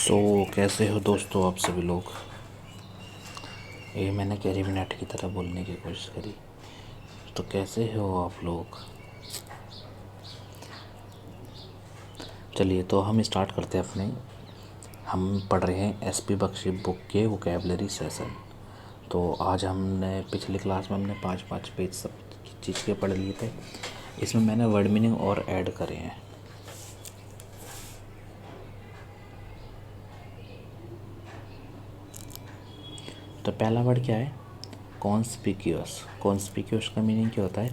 सो कैसे हो दोस्तों आप सभी लोग। ये मैंने कैरी मिनाटी की तरह बोलने की कोशिश करी। तो कैसे हो आप लोग। चलिए तो हम स्टार्ट करते हैं अपने। हम पढ़ रहे हैं एसपी बख्शी बुक के वोकेबलरी सेशन। तो आज हमने पिछली क्लास में हमने 5-5 पेज सब चीज़ के पढ़ लिए थे। इसमें मैंने वर्ड मीनिंग और ऐड करे हैं। तो पहला वर्ड क्या है, कॉन्स्पिक्यूअस। कॉन्स्पिक्यूअस का मीनिंग क्या होता है,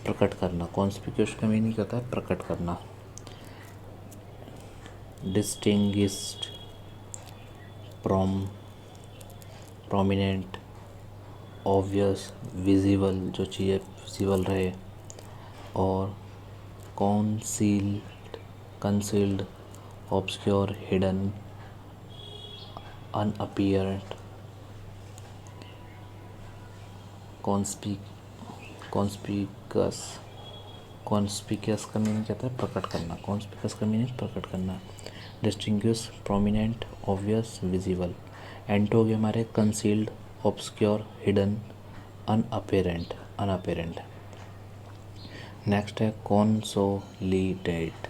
प्रकट करना। कॉन्स्पिक्यूअस का मीनिंग क्या होता है, प्रकट करना। डिस्टिंग्विश्ड, प्रोमिनेंट, ऑब्वियस, विजिबल, जो चीज़ें विजिबल रहे। और concealed, concealed, obscure, hidden, अनअपियरेंट। Conspicuous. Conspicuous का मीनिंग क्या होता है, प्रकट करना। कॉन्स्पिकस का मीनिंग प्रकट करना। Distinguish, prominent, obvious, visible. एंटो हो गए हमारे concealed, obscure, hidden, unapparent. Unapparent. Next है कंसोलिडेट।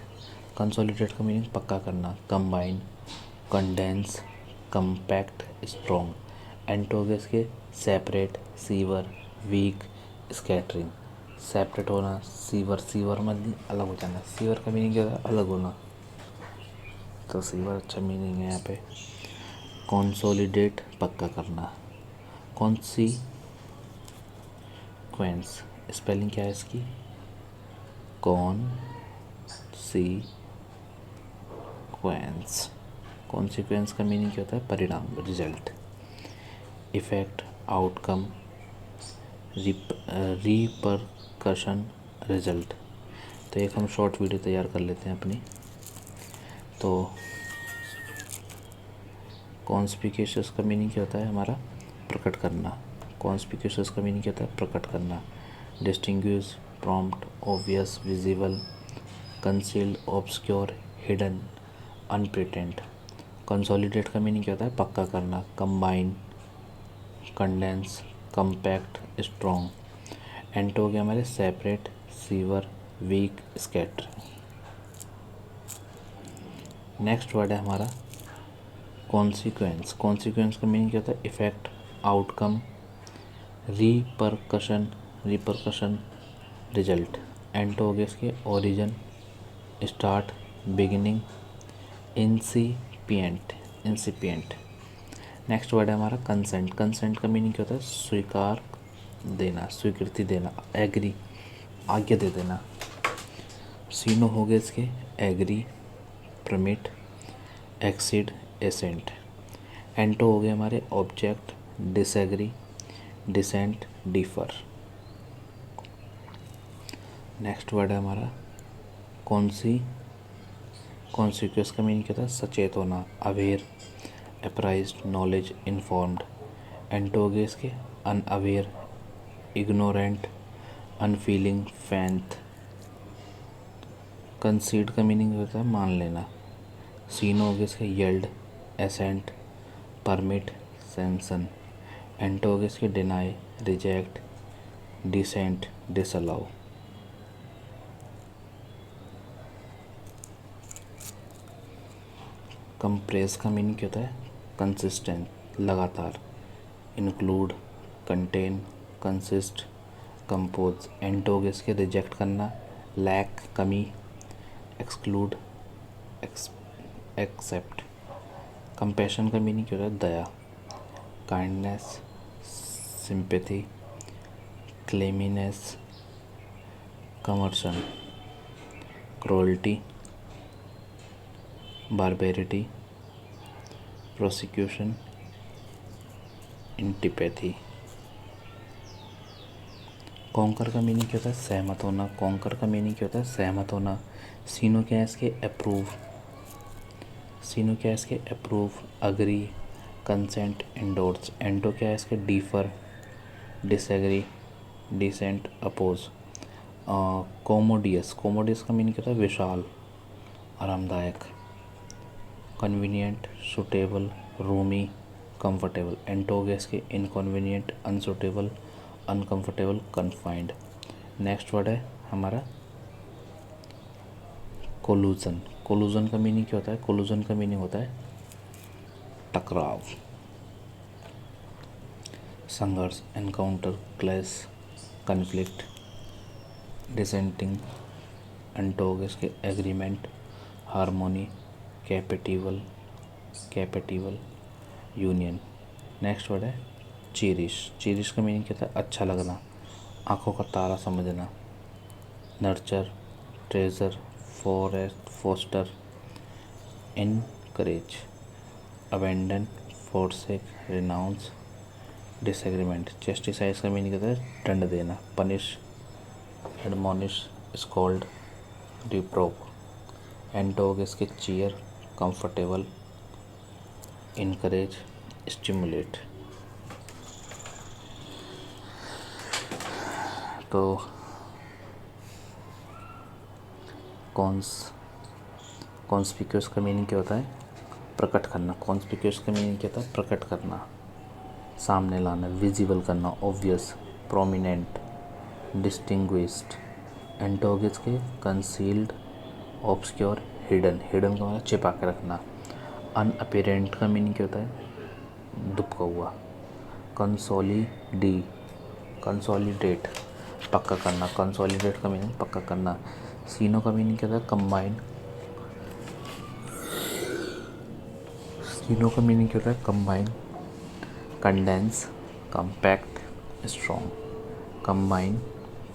कंसोलिडेट का मीनिंग पक्का करना। Combine, condense, compact, strong. एंटोगेस के separate, sever, weak, scattering. Separate होना, सीवर, सीवर मतलब अलग हो जाना। सीवर का मीनिंग क्या होता है, अलग होना। तो सीवर अच्छा मीनिंग है यहाँ पे। कंसोलिडेट, पक्का करना। कॉन्सिक्वेंस, स्पेलिंग क्या है इसकी, कॉन्सिक्वेंस। कॉन्सिक्वेंस का मीनिंग क्या होता है, परिणाम, result. Effect, outcome, repercussion, result. तो एक हम शॉर्ट वीडियो तैयार कर लेते हैं अपनी। तो कॉन्स्पिकेशियस का मीनिंग क्या होता है हमारा, प्रकट करना। कॉन्स्पिकेशियस का मीनिंग क्या होता है, प्रकट करना। Distinguish, prompt, obvious, visible, concealed, obscure, hidden, अनप्रिटेंट। कंसोलिडेट का मीनिंग क्या होता है, पक्का करना। Combine, condense, compact, strong. एंटो हो गया हमारे separate, sever, weak, scatter. Next word है हमारा कॉन्सिक्वेंस। कॉन्सिक्वेंस का मीनिंग क्या होता है, effect, outcome, repercussion, repercussion, result. एंटो हो गया इसके origin, start, beginning, incipient, incipient. Next word है हमारा कंसेंट। कंसेंट का मीनिंग क्या होता है, स्वीकार देना, स्वीकृति देना, एग्री, आज्ञा दे देना। सीनो हो गए इसके agree, permit, accede, assent. Antonyms हो गए हमारे object, disagree, dissent, differ. Next word है हमारा कॉन्सिक्वेंस का मीनिंग क्या था, सचेत होना, aware, apprised, knowledge, informed. Antonyms हो गए इसके अनअवेयर, इग्नोरेंट, अनफीलिंग, फैंथ। कंसीड का मीनिंग होता है मान लेना। सीनो हो गया इसके येल्ड, एसेंट, परमिट, सेंसन। एंटो हो गया इसके deny, reject, dissent, disallow. Compress का मीनिंग क्या होता है, कंसिस्टेंट, लगातार। Include, contain, consist, compose. एंटो हो गया इसके रिजेक्ट करना, लैक, कमी, एक्सक्लूड, एक्सेप्ट। कंपैशन का मीनिंग क्या होता है, दया, kindness, sympathy, clemency, commiseration, cruelty, barbarity, prosecution, antipathy. Concur का मीनिंग क्या होता है, सहमत होना। कॉन्कर का मीनिंग क्या होता है, सहमत होना। सीनो क्या है इसके, अप्रूव। सीनो क्या है इसके, अप्रूव, अग्री, कंसेंट, एंडोर्स। एंटो क्या है इसके, differ, disagree, dissent, oppose. Commodious, commodious का मीनिंग क्या होता है, विशाल, आरामदायक। Convenient, suitable, roomy, comfortable. एंटो हो गया इसके inconvenient, unsuitable, uncomfortable, confined. Next word है हमारा कोलूजन। कोलूजन का मीनिंग क्या होता है? कोलूजन का मीनिंग होता है टकराव, संघर्ष, एनकाउंटर, क्लैश, कन्फ्लिक्ट, डिसेंटिंग। एंटोगस के agreement, harmony, compatible, union. Next word है चेरिश। चेरिश का मीनिंग क्या था? अच्छा लगना, आंखों का तारा समझना। Nurture, treasure, forest, foster, encourage, abandon, forsake, renounce, disagreement. Chastise का मीनिंग होता है दंड देना, पनिश, एडमोनिश, स्कॉल्ड, रिप्रोव। एंटोगस के चीयर, कंफर्टेबल, इनकरेज, स्टिमुलेट। तो कॉन्स्पिक्यूअस का मीनिंग क्या होता है? प्रकट करना। कॉन्स्पिक्यूअस का मीनिंग क्या होता है? प्रकट करना, सामने लाना, विजिबल करना, ऑब्वियस, प्रोमिनेंट, डिस्टिंग्विश्ड। एंटोगस के कंसील्ड, ऑब्सक्योर, हिडन। हिडन का मतलब छिपा के रखना। अनअपेरेंट का मीनिंग क्या होता है? दुबका हुआ। कंसोलिडेट, पक्का करना। कंसोलिडेट का मीनिंग पक्का करना। सीनो का मीनिंग क्या होता है? कंबाइन। सीनो का मीनिंग क्या होता है? Combine, condense, compact, strong. Combine,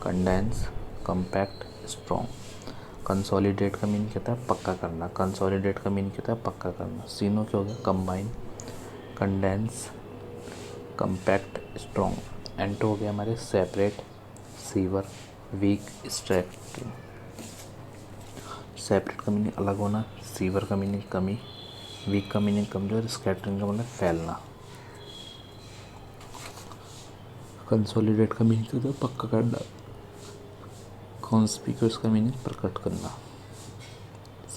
condense, compact, strong. Consolidate का मीनिंग क्या होता है? पक्का करना। कंसोलिडेट का मीनिंग क्या होता है? पक्का करना। सीनो क्या हो गया? Combine, condense, compact, strong. एंटो हो गया हमारे सेपरेट, सीवर, वीक, स्ट्रैक्टिव। सेपरेट का मीनिंग अलग होना, सीवर का मीनिंग कमी, वीक का मीनिंग कमजोर, स्कैटरिंग का मतलब फैलना। कंसोलिडेट का मीनिंग होता है पक्का करना। कॉन्स्पिक्यूअस का मीनिंग प्रकट करना,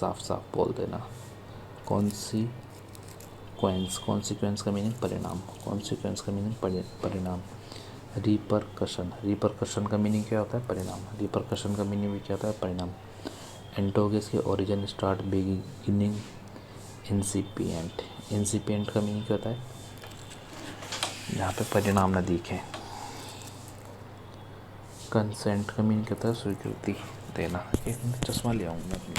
साफ साफ बोल देना। कॉन्सिक्वेंस का मीनिंग परिणाम। कॉन्सिक्वेंस का मीनिंग परिणाम। रिपरकशन का मीनिंग क्या होता है? परिणाम। रिपरकशन का मीनिंग भी क्या होता है? परिणाम। एंटोगस के ओरिजिन, स्टार्ट, बिगिनिंग, इंसिपिएंट। इंसिपिएंट का मीनिंग क्या होता है? जहाँ पे परिणाम न दिखे। कंसेंट का मीनिंग क्या होता है? स्वीकृति देना। एक मिनट चश्मा ले आऊँ मैं अपनी।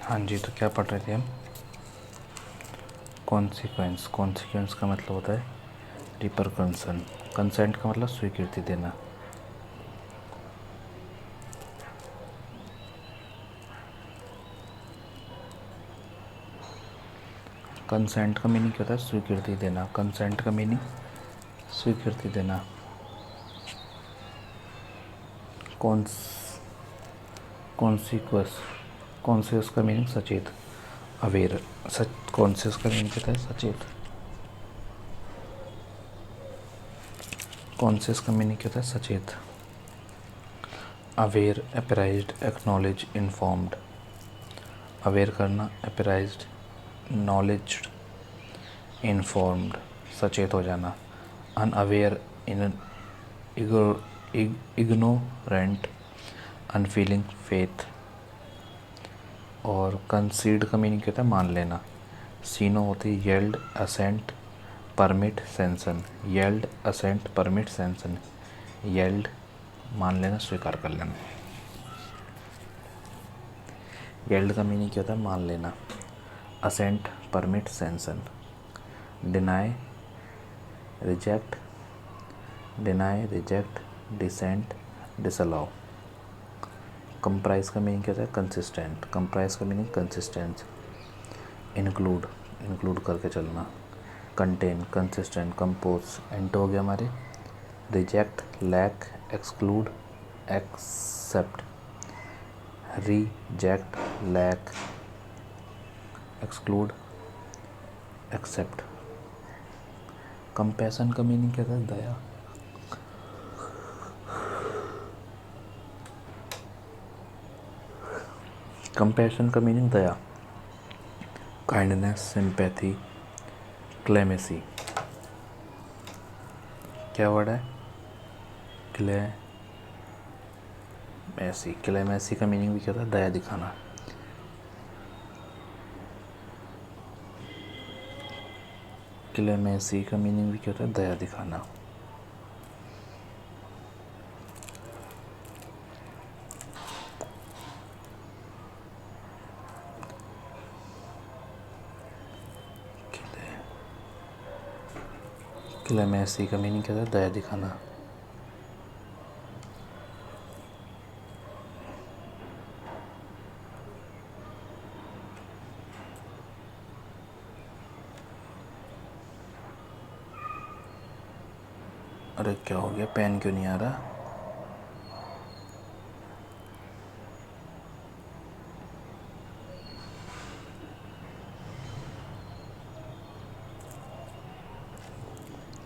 हाँ जी, तो क्या पढ़ रहे थे हम? कॉन्सिक्वेंस। कॉन्सिक्वेंस का मतलब होता है रिपरकंसन। कंसेंट का मतलब स्वीकृति देना। कंसेंट का मीनिंग क्या होता है? स्वीकृति देना। कंसेंट का मीनिंग स्वीकृति देना। कॉन्सिक्वस। कॉन्सियस का मीनिंग सचेत, अवेयर। कॉन्सियस का मीनिंग क्या है? सचेत। कॉन्सियस का मीनिंग क्या है? सचेत। Aware, apprised, acknowledge, informed. Aware करना, अप्राइज्ड, नॉलेज्ड, इन्फॉर्म्ड, सचेत हो जाना। Unaware, in ignorant, unfeeling, faith. और कंसीड का मीनिंग क्या होता है? मान लेना। सीनो होती है yield, assent, permit, sanction. Yield, assent, permit, sanction. Yield मान लेना, स्वीकार कर लेना। येल्ड का मीनिंग क्या होता है? मान लेना। Assent, permit, sanction. Deny, reject, deny, reject, dissent, disallow. Comprise का मीनिंग क्या होता है? कंसिस्टेंट। कंप्राइज का मीनिंग कंसिस्टेंट। इंक्लूड, इंक्लूड करके चलना। Contain, consistent, compose. एंटो हो गया हमारे reject, lack, exclude, accept. Reject, lack, exclude, accept. Compassion का मीनिंग क्या था? दया। कंपैशन का मीनिंग दया। Kindness, sympathy, clemency. क्या वर्ड है? क्लेमेसी। क्लेमेसी का मीनिंग भी क्या था? दया दिखाना। क्लेमेसी का मीनिंग भी क्या होता है? दया दिखाना। क्लेमेसी का मीनिंग क्या होता है? दया दिखाना। अरे क्या हो गया? पेन क्यों नहीं आ रहा?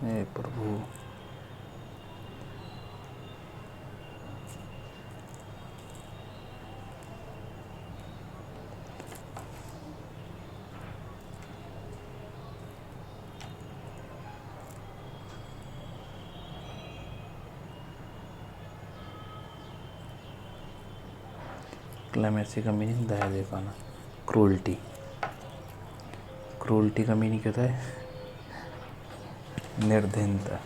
हे प्रभु। क्लेमेसी का मीनिंग दया दिखाना। क्रूल्टी। क्रूल्टी का मीनिंग क्या होता है? निर्दयता।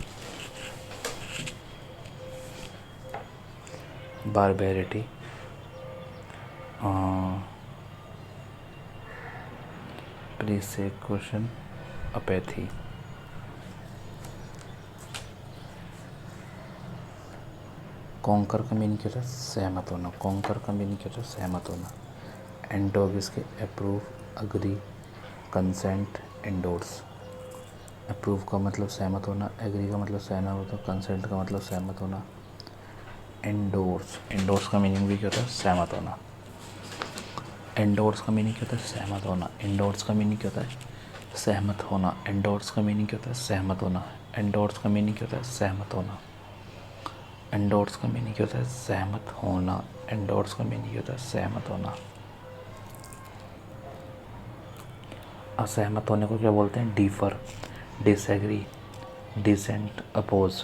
बारबेरिटी। प्रीसेक्यूशन, अपैथी। कॉन्कर का मीनिंग क्या होता है? सहमत होना। कॉन्कर का मीनिंग क्या होता है? सहमत होना। एंडोगिस के approve, agree, consent, endorse. Approve का मतलब सहमत होना, एग्री का मतलब सहना होता, कंसेंट का मतलब सहमत होना। एंडोर्स, एंडोर्स का मीनिंग भी क्या होता है? सहमत होना। एंडोर्स का मीनिंग क्या होता है? सहमत होना। एंडोर्स का मीनिंग क्या होता है? सहमत होना। एंडोर्स का मीनिंग क्या होता है? सहमत होना। एंडोर्स का मीनिंग क्या होता है? सहमत होना। एंडोर्स का मीनिंग क्या होता है? सहमत होना। एंडोर्स का मीनिंग क्या होता है? सहमत होना। असहमत होने को क्या बोलते हैं? Differ, disagree, dissent, oppose.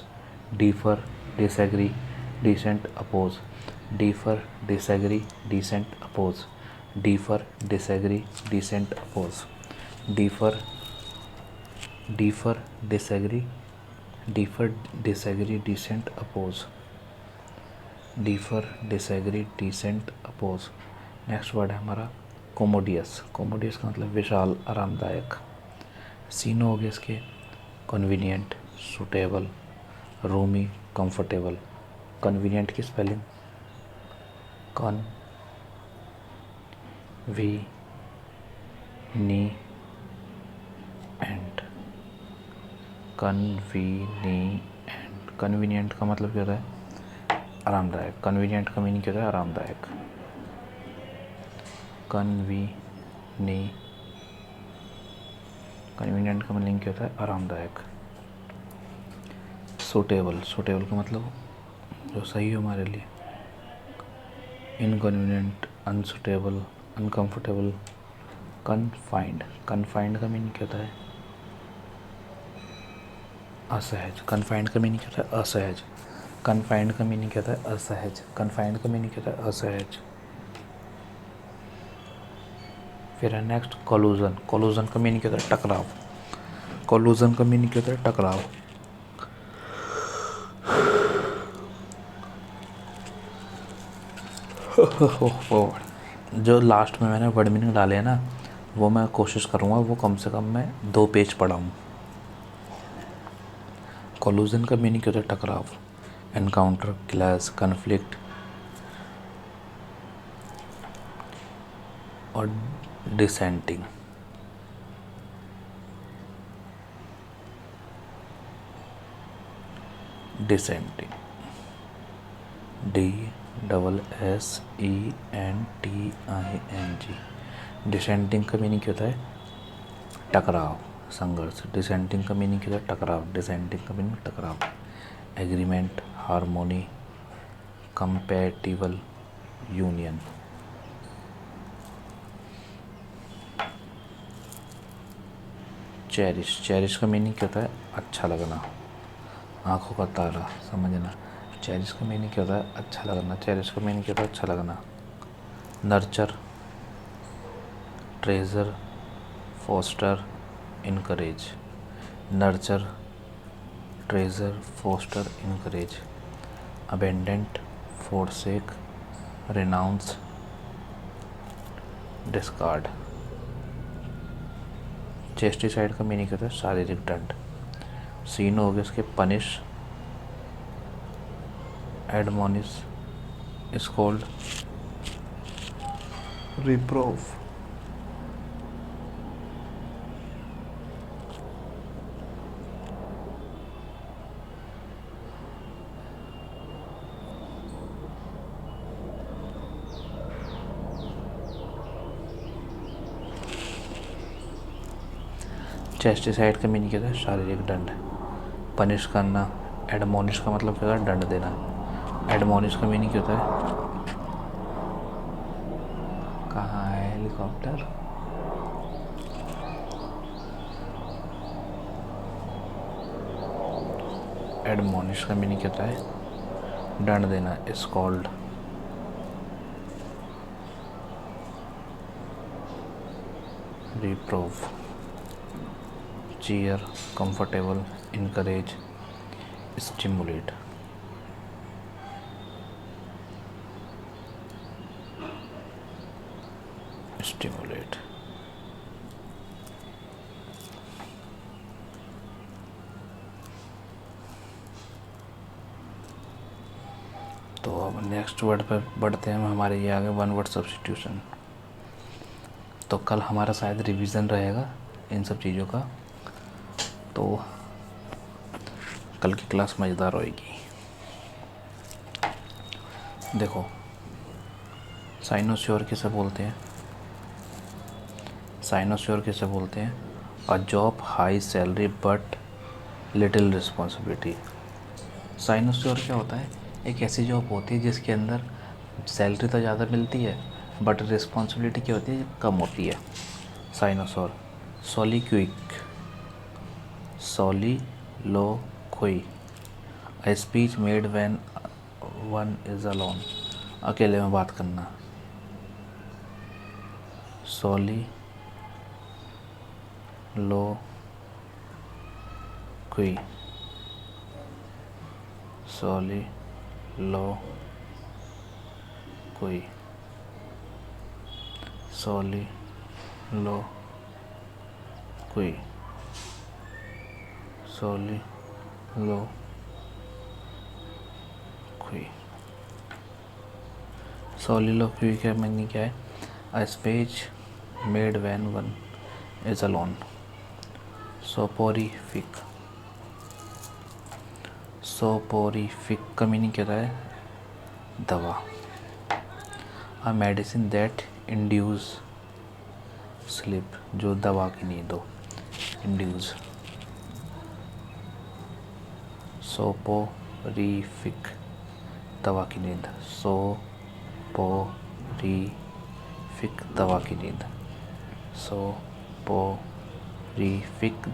Differ, disagree, dissent, oppose. Differ, disagree, dissent, oppose. Differ, disagree, dissent, oppose. Differ, differ, disagree, differ, disagree, dissent, oppose. Differ, disagree, dissent, oppose. Next word है हमारा कोमोडियस, कोमोडियस का मतलब विशाल, आरामदायक। सीनो हो गए इसके convenient, suitable, roomy, comfortable. Convenient की spelling con ve ni ent, convenient. Convenient का मतलब क्या होता है? आरामदायक। कन्वीनियंट का मीनिंग क्या होता है? आरामदायक। कन्वीनियंट का मीनिंग क्या होता है? आरामदायक। सूटेबल, सूटेबल का मतलब जो सही हो हमारे लिए। Inconvenient, unsuitable, uncomfortable. Confined, confined का मीनिंग क्या होता है? असहज। कन्फाइंड का मीनिंग क्या होता है? असहज। कन्फाइंड का मीनिंग क्या होता है? असहज। कन्फाइंड का मीनिंग क्या होता है? असहज। फिर है नेक्स्ट कोलूजन। कोलूजन का मीनिंग क्या होता है? टकराव। कोलूजन का मीनिंग क्या होता है? टकराव। जो लास्ट में मैंने वर्ड मीनिंग डाले हैं ना, वो मैं कोशिश करूँगा वो कम से कम मैं 2 पेज पढ़ाऊँ। कोलूजन का मीनिंग क्या होता है? टकराव, एनकाउंटर, क्लैश, कन्फ्लिक्ट और डिसेंटिंग। Dissenting, DSSENTING। डिसेंटिंग का मीनिंग क्या होता है? टकराव, संघर्ष। डिसेंटिंग का मीनिंग क्या होता है? टकराव। डिसेंटिंग का मीनिंग टकराव। Agreement, harmony, compatible, union. Cherish, cherish का मीनिंग क्या होता है? अच्छा लगना, आंखों का तारा, समझना। चेरिश का मीनिंग क्या होता है? अच्छा लगना। चेरिश का मीनिंग क्या होता है? अच्छा लगना। Nurture, treasure, foster, encourage. Nurture, treasure, foster, encourage. Abundant, forsake, renounce, discard. Chastise का मीनिंग क्या होता है? शारीरिक दंड। सीन हो गए उसके पनिश, एडमोनिश, स्कोल्ड, रिप्रोव। चेस्टिसाइड का मीनिंग क्या होता है? शारीरिक दंड। पनिश करना। एडमोनिश का मतलब क्या होता है? दंड देना। एडमोनिश का मीनिंग क्या होता है? कहाँ है हेलीकॉप्टर? एडमोनिश का मीनिंग क्या होता है? दंड देना। Scold, reprove. Cheer, comfortable, encourage, stimulate. Stimulate. तो अब नेक्स्ट वर्ड पर बढ़ते हैं। हमारे ये आगे वन वर्ड सब्स्टिट्यूशन। तो कल हमारा शायद रिवीजन रहेगा इन सब चीज़ों का, तो कल की क्लास मज़ेदार होएगी। देखो, साइनोस्योर किसे बोलते हैं? साइनोस्योर किसे बोलते हैं? A job, high salary but little responsibility. Sinecure क्या होता है? एक ऐसी जॉब होती है जिसके अंदर सैलरी तो ज़्यादा मिलती है बट रिस्पॉन्सिबिलिटी क्या होती है? कम होती है। Sinecure. Soliloquy, soliloquy, a speech made when one is alone, अकेले में बात करना। सोलिलोक्वी, सोलिलोक्वी, सोली लो क्वी, सोली लो क्वी। सोलिलोक्वी का मीनिंग क्या है? A speech made when one is alone. Soporific, soporific का मीनिंग क्या है? दवा। A medicine that induce sleep, जो दवा की नींद हो, इंड्यूस। सोपोरिफिक, दवा की नींद। सोपोरिफिक, दवा की नींद। सोपोरिफिक,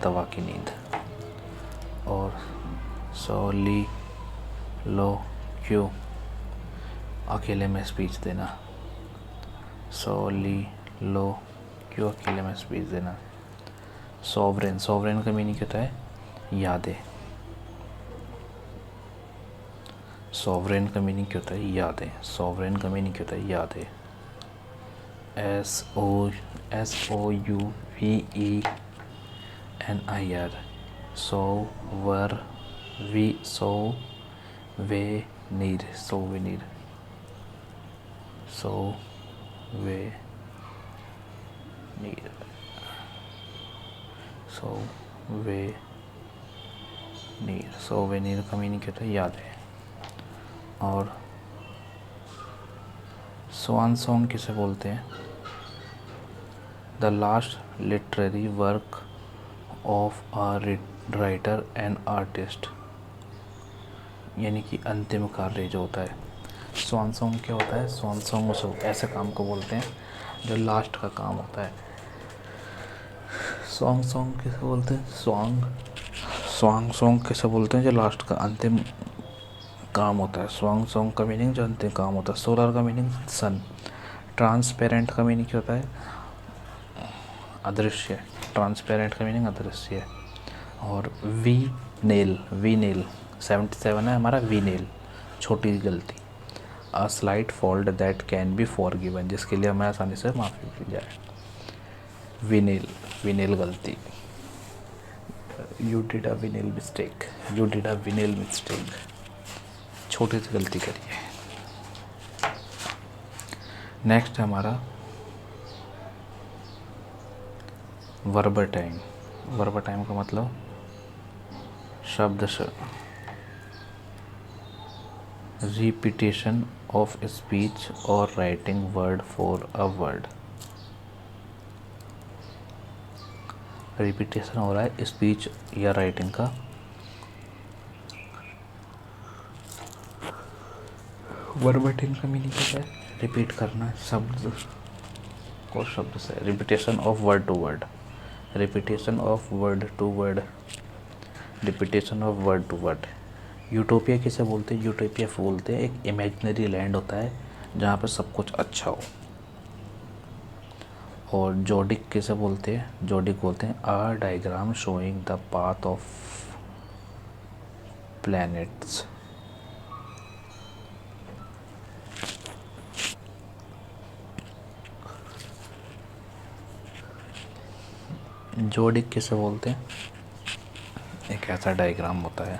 दवा की नींद। और सोलिलोक्यू, अकेले में स्पीच देना। सोलिलोक्यू, अकेले में स्पीच देना। सॉवरेन, सॉवरेन का मीनिंग क्या होता है? यादें। सॉवरेन का मीनिंग क्या होता है? यादें। सॉवरेन का मीनिंग क्या होता है? यादें। SOUVENIR, सोवेनीर, सोवेनीर, सोवेनीर, सोवेनीर। सोवेनीर का मीनिंग क्या होता है? याद है। और स्वान सॉन्ग किसे बोलते हैं? The last literary work of a writer and artist, यानी कि अंतिम कार्य जो होता है। स्वान सॉन्ग क्या होता है? स्वान सॉन्ग उस ऐसे काम को बोलते हैं जो लास्ट का काम होता है। सॉन्ग किसे बोलते हैं? सॉन्ग किसे बोलते हैं? जो लास्ट का अंतिम काम होता है। सॉन्ग का मीनिंग जो अंतिम काम होता है। सोलर का मीनिंग सन। ट्रांसपेरेंट का मीनिंग क्या होता है? अदृश्य। ट्रांसपेरेंट का मीनिंग अदृश्य। और वी नेल 77 है हमारा। वी नेल, छोटी गलती। A slight fault that can be forgiven, जिसके लिए हमें आसानी से माफ़ी मिल जाए। विनेल गलती। You did a vinyl mistake, you did a vinyl mistake, छोटी सी गलती करिए। नेक्स्ट है हमारा वर्बटाइम। वर्बटाइम का मतलब शब्दशः रिपीटेशन ऑफ स्पीच और writing word for a word. Repetition हो रहा है स्पीच या राइटिंग का। वर्बटाइम का मीनिंग क्या है? रिपीट करना शब्द को शब्द से। Repetition of word to word, repetition of word to word, repetition of word to word. Utopia किसे बोलते हैं? यूटोपिया बोलते हैं एक इमेजिनरी लैंड होता है जहाँ पर सब कुछ अच्छा हो। और जोडिक किसे बोलते हैं? जोडिक बोलते हैं a diagram showing the path of planets. जोडिक किसे बोलते हैं? एक ऐसा डायग्राम होता है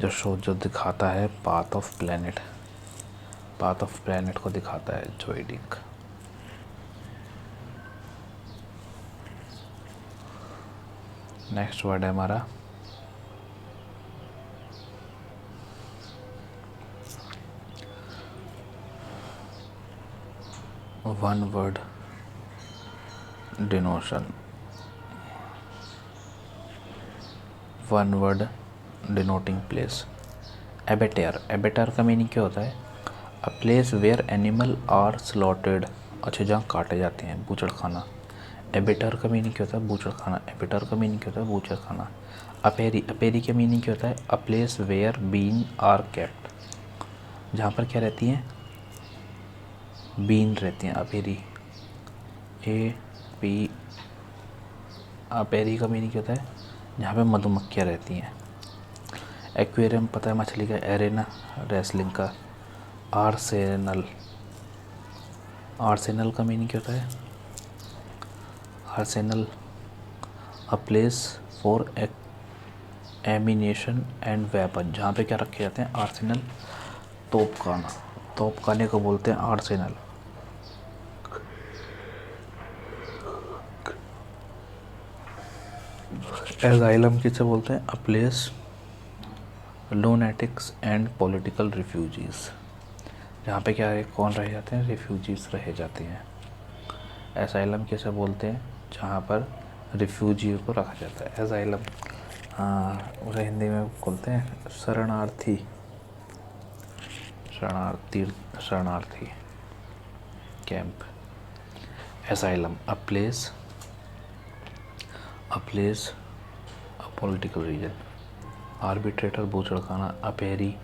जो दिखाता है path of planet, path of planet को दिखाता है जोडिक। नेक्स्ट वर्ड है हमारा one word denotation. One word denoting place. Abattoir, abattoir का मीनिंग क्या होता है? A place where animal are slaughtered, अच्छा जहाँ काटे जाते हैं, बूचड़ खाना। एबेटर का मीनिंग क्या होता है? बूचड़ खाना। एबेटर का मीनिंग क्या होता है? बूचड़ खाना। अपेरी, अपेरी का मीनिंग क्या होता है? A place where bees are kept, जहाँ पर क्या रहती हैं? बीन रहती हैं। अपेरी, ए पी, अपेरी का मीनिंग क्या होता है? जहाँ पे मधुमक्खियाँ रहती हैं। एक्वेरियम पता है मछली का। एरेना रेसलिंग का। आर्सेनल, आर्सेनल का मीनिंग क्या होता है? Arsenal a place for ammunition and weapon, जहाँ पे क्या रखे जाते हैं? आर्सेनल, तोपखाना। तोपखाने को बोलते हैं आर्सेनल। एजाइलम किसे बोलते हैं? A place lunatics and political refugees, जहाँ पे क्या है, कौन रह जाते हैं? रिफ्यूजीज रह जाते हैं। एसाइलम किसे बोलते हैं? जहाँ पर रिफ्यूजी को रखा जाता है। एसाइलम, हाँ, उसे हिंदी में बोलते हैं शरणार्थी। शरणार्थी, शरणार्थी camp. Asylum a place a political reason. Arbitrator, बूचड़खाना। Apiary,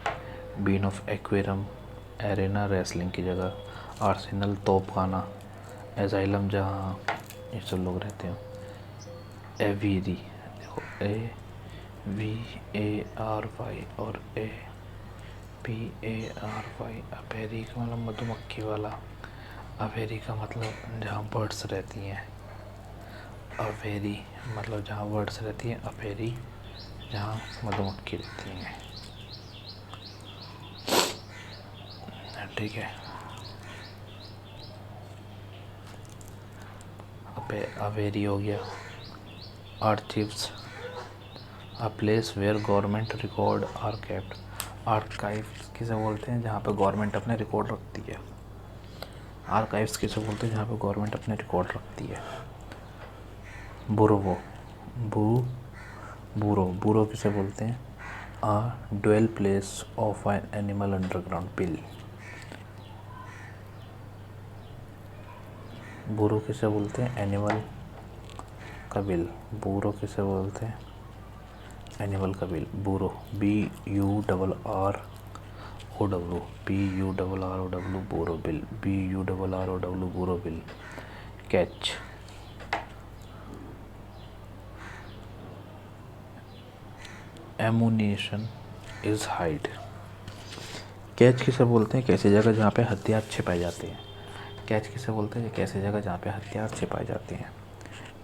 bin of aquarium, arena wrestling की जगह। आर्सेनल, तोपखाना। एजाइलम, जहाँ ये सब लोग रहते हैं। एवीरी, देखो AVARY और APARY। अपेरी का मतलब मधुमक्खी वाला। अवेरी का मतलब जहाँ बर्ड्स रहती हैं। अवेरी मतलब जहाँ बर्ड्स रहती हैं। अपेरी जहाँ मधुमक्खी रहती हैं। ठीक है। अवेरी हो गया। Archives a place where government record are kept. Archives किसे बोलते हैं? जहाँ पे गवर्नमेंट अपने रिकॉर्ड रखती है। आर्काइव्स किसे बोलते हैं? जहाँ पे गवर्नमेंट अपने रिकॉर्ड रखती है। बुरवो, बूरो किसे बोलते हैं? A dwell place of an animal underground. बिल, बूरो किसे बोलते हैं? एनिमल का बिल। बूरो किसे बोलते हैं? एनिमल का बिल। बूरो, BURROW, BURROW, बूरो बिल। BURROW, बूरो बिल। Cache, ammunition is hide. Cache किसे बोलते हैं? कैसी जगह जहाँ पे हथियार छिपाए जाते हैं। कैच किसे बोलते हैं? कैसी जगह जहाँ पे हथियार छिपाए जाते हैं।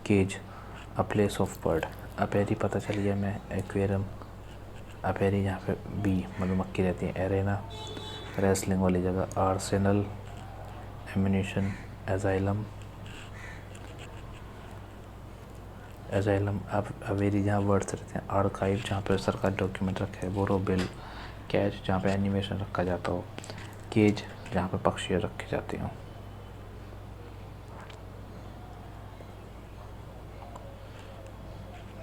Cage a place of bird. Apiary पता चली है मैं। एक्वेरियम, अपेरी जहाँ पे बी मधुमक्खी रहती है। एरेना रेसलिंग वाली जगह। Arsenal ammunition. एजाइलम अवेरी जहाँ बर्ड्स रहते हैं। आर्काइव जहाँ पे सरकारी डॉक्यूमेंट रखे हैं। बोरो बिल। कैच जहाँ पे एनिमेशन रखा जाता हो। केज जहाँ पे पक्षी रखे जाते हों।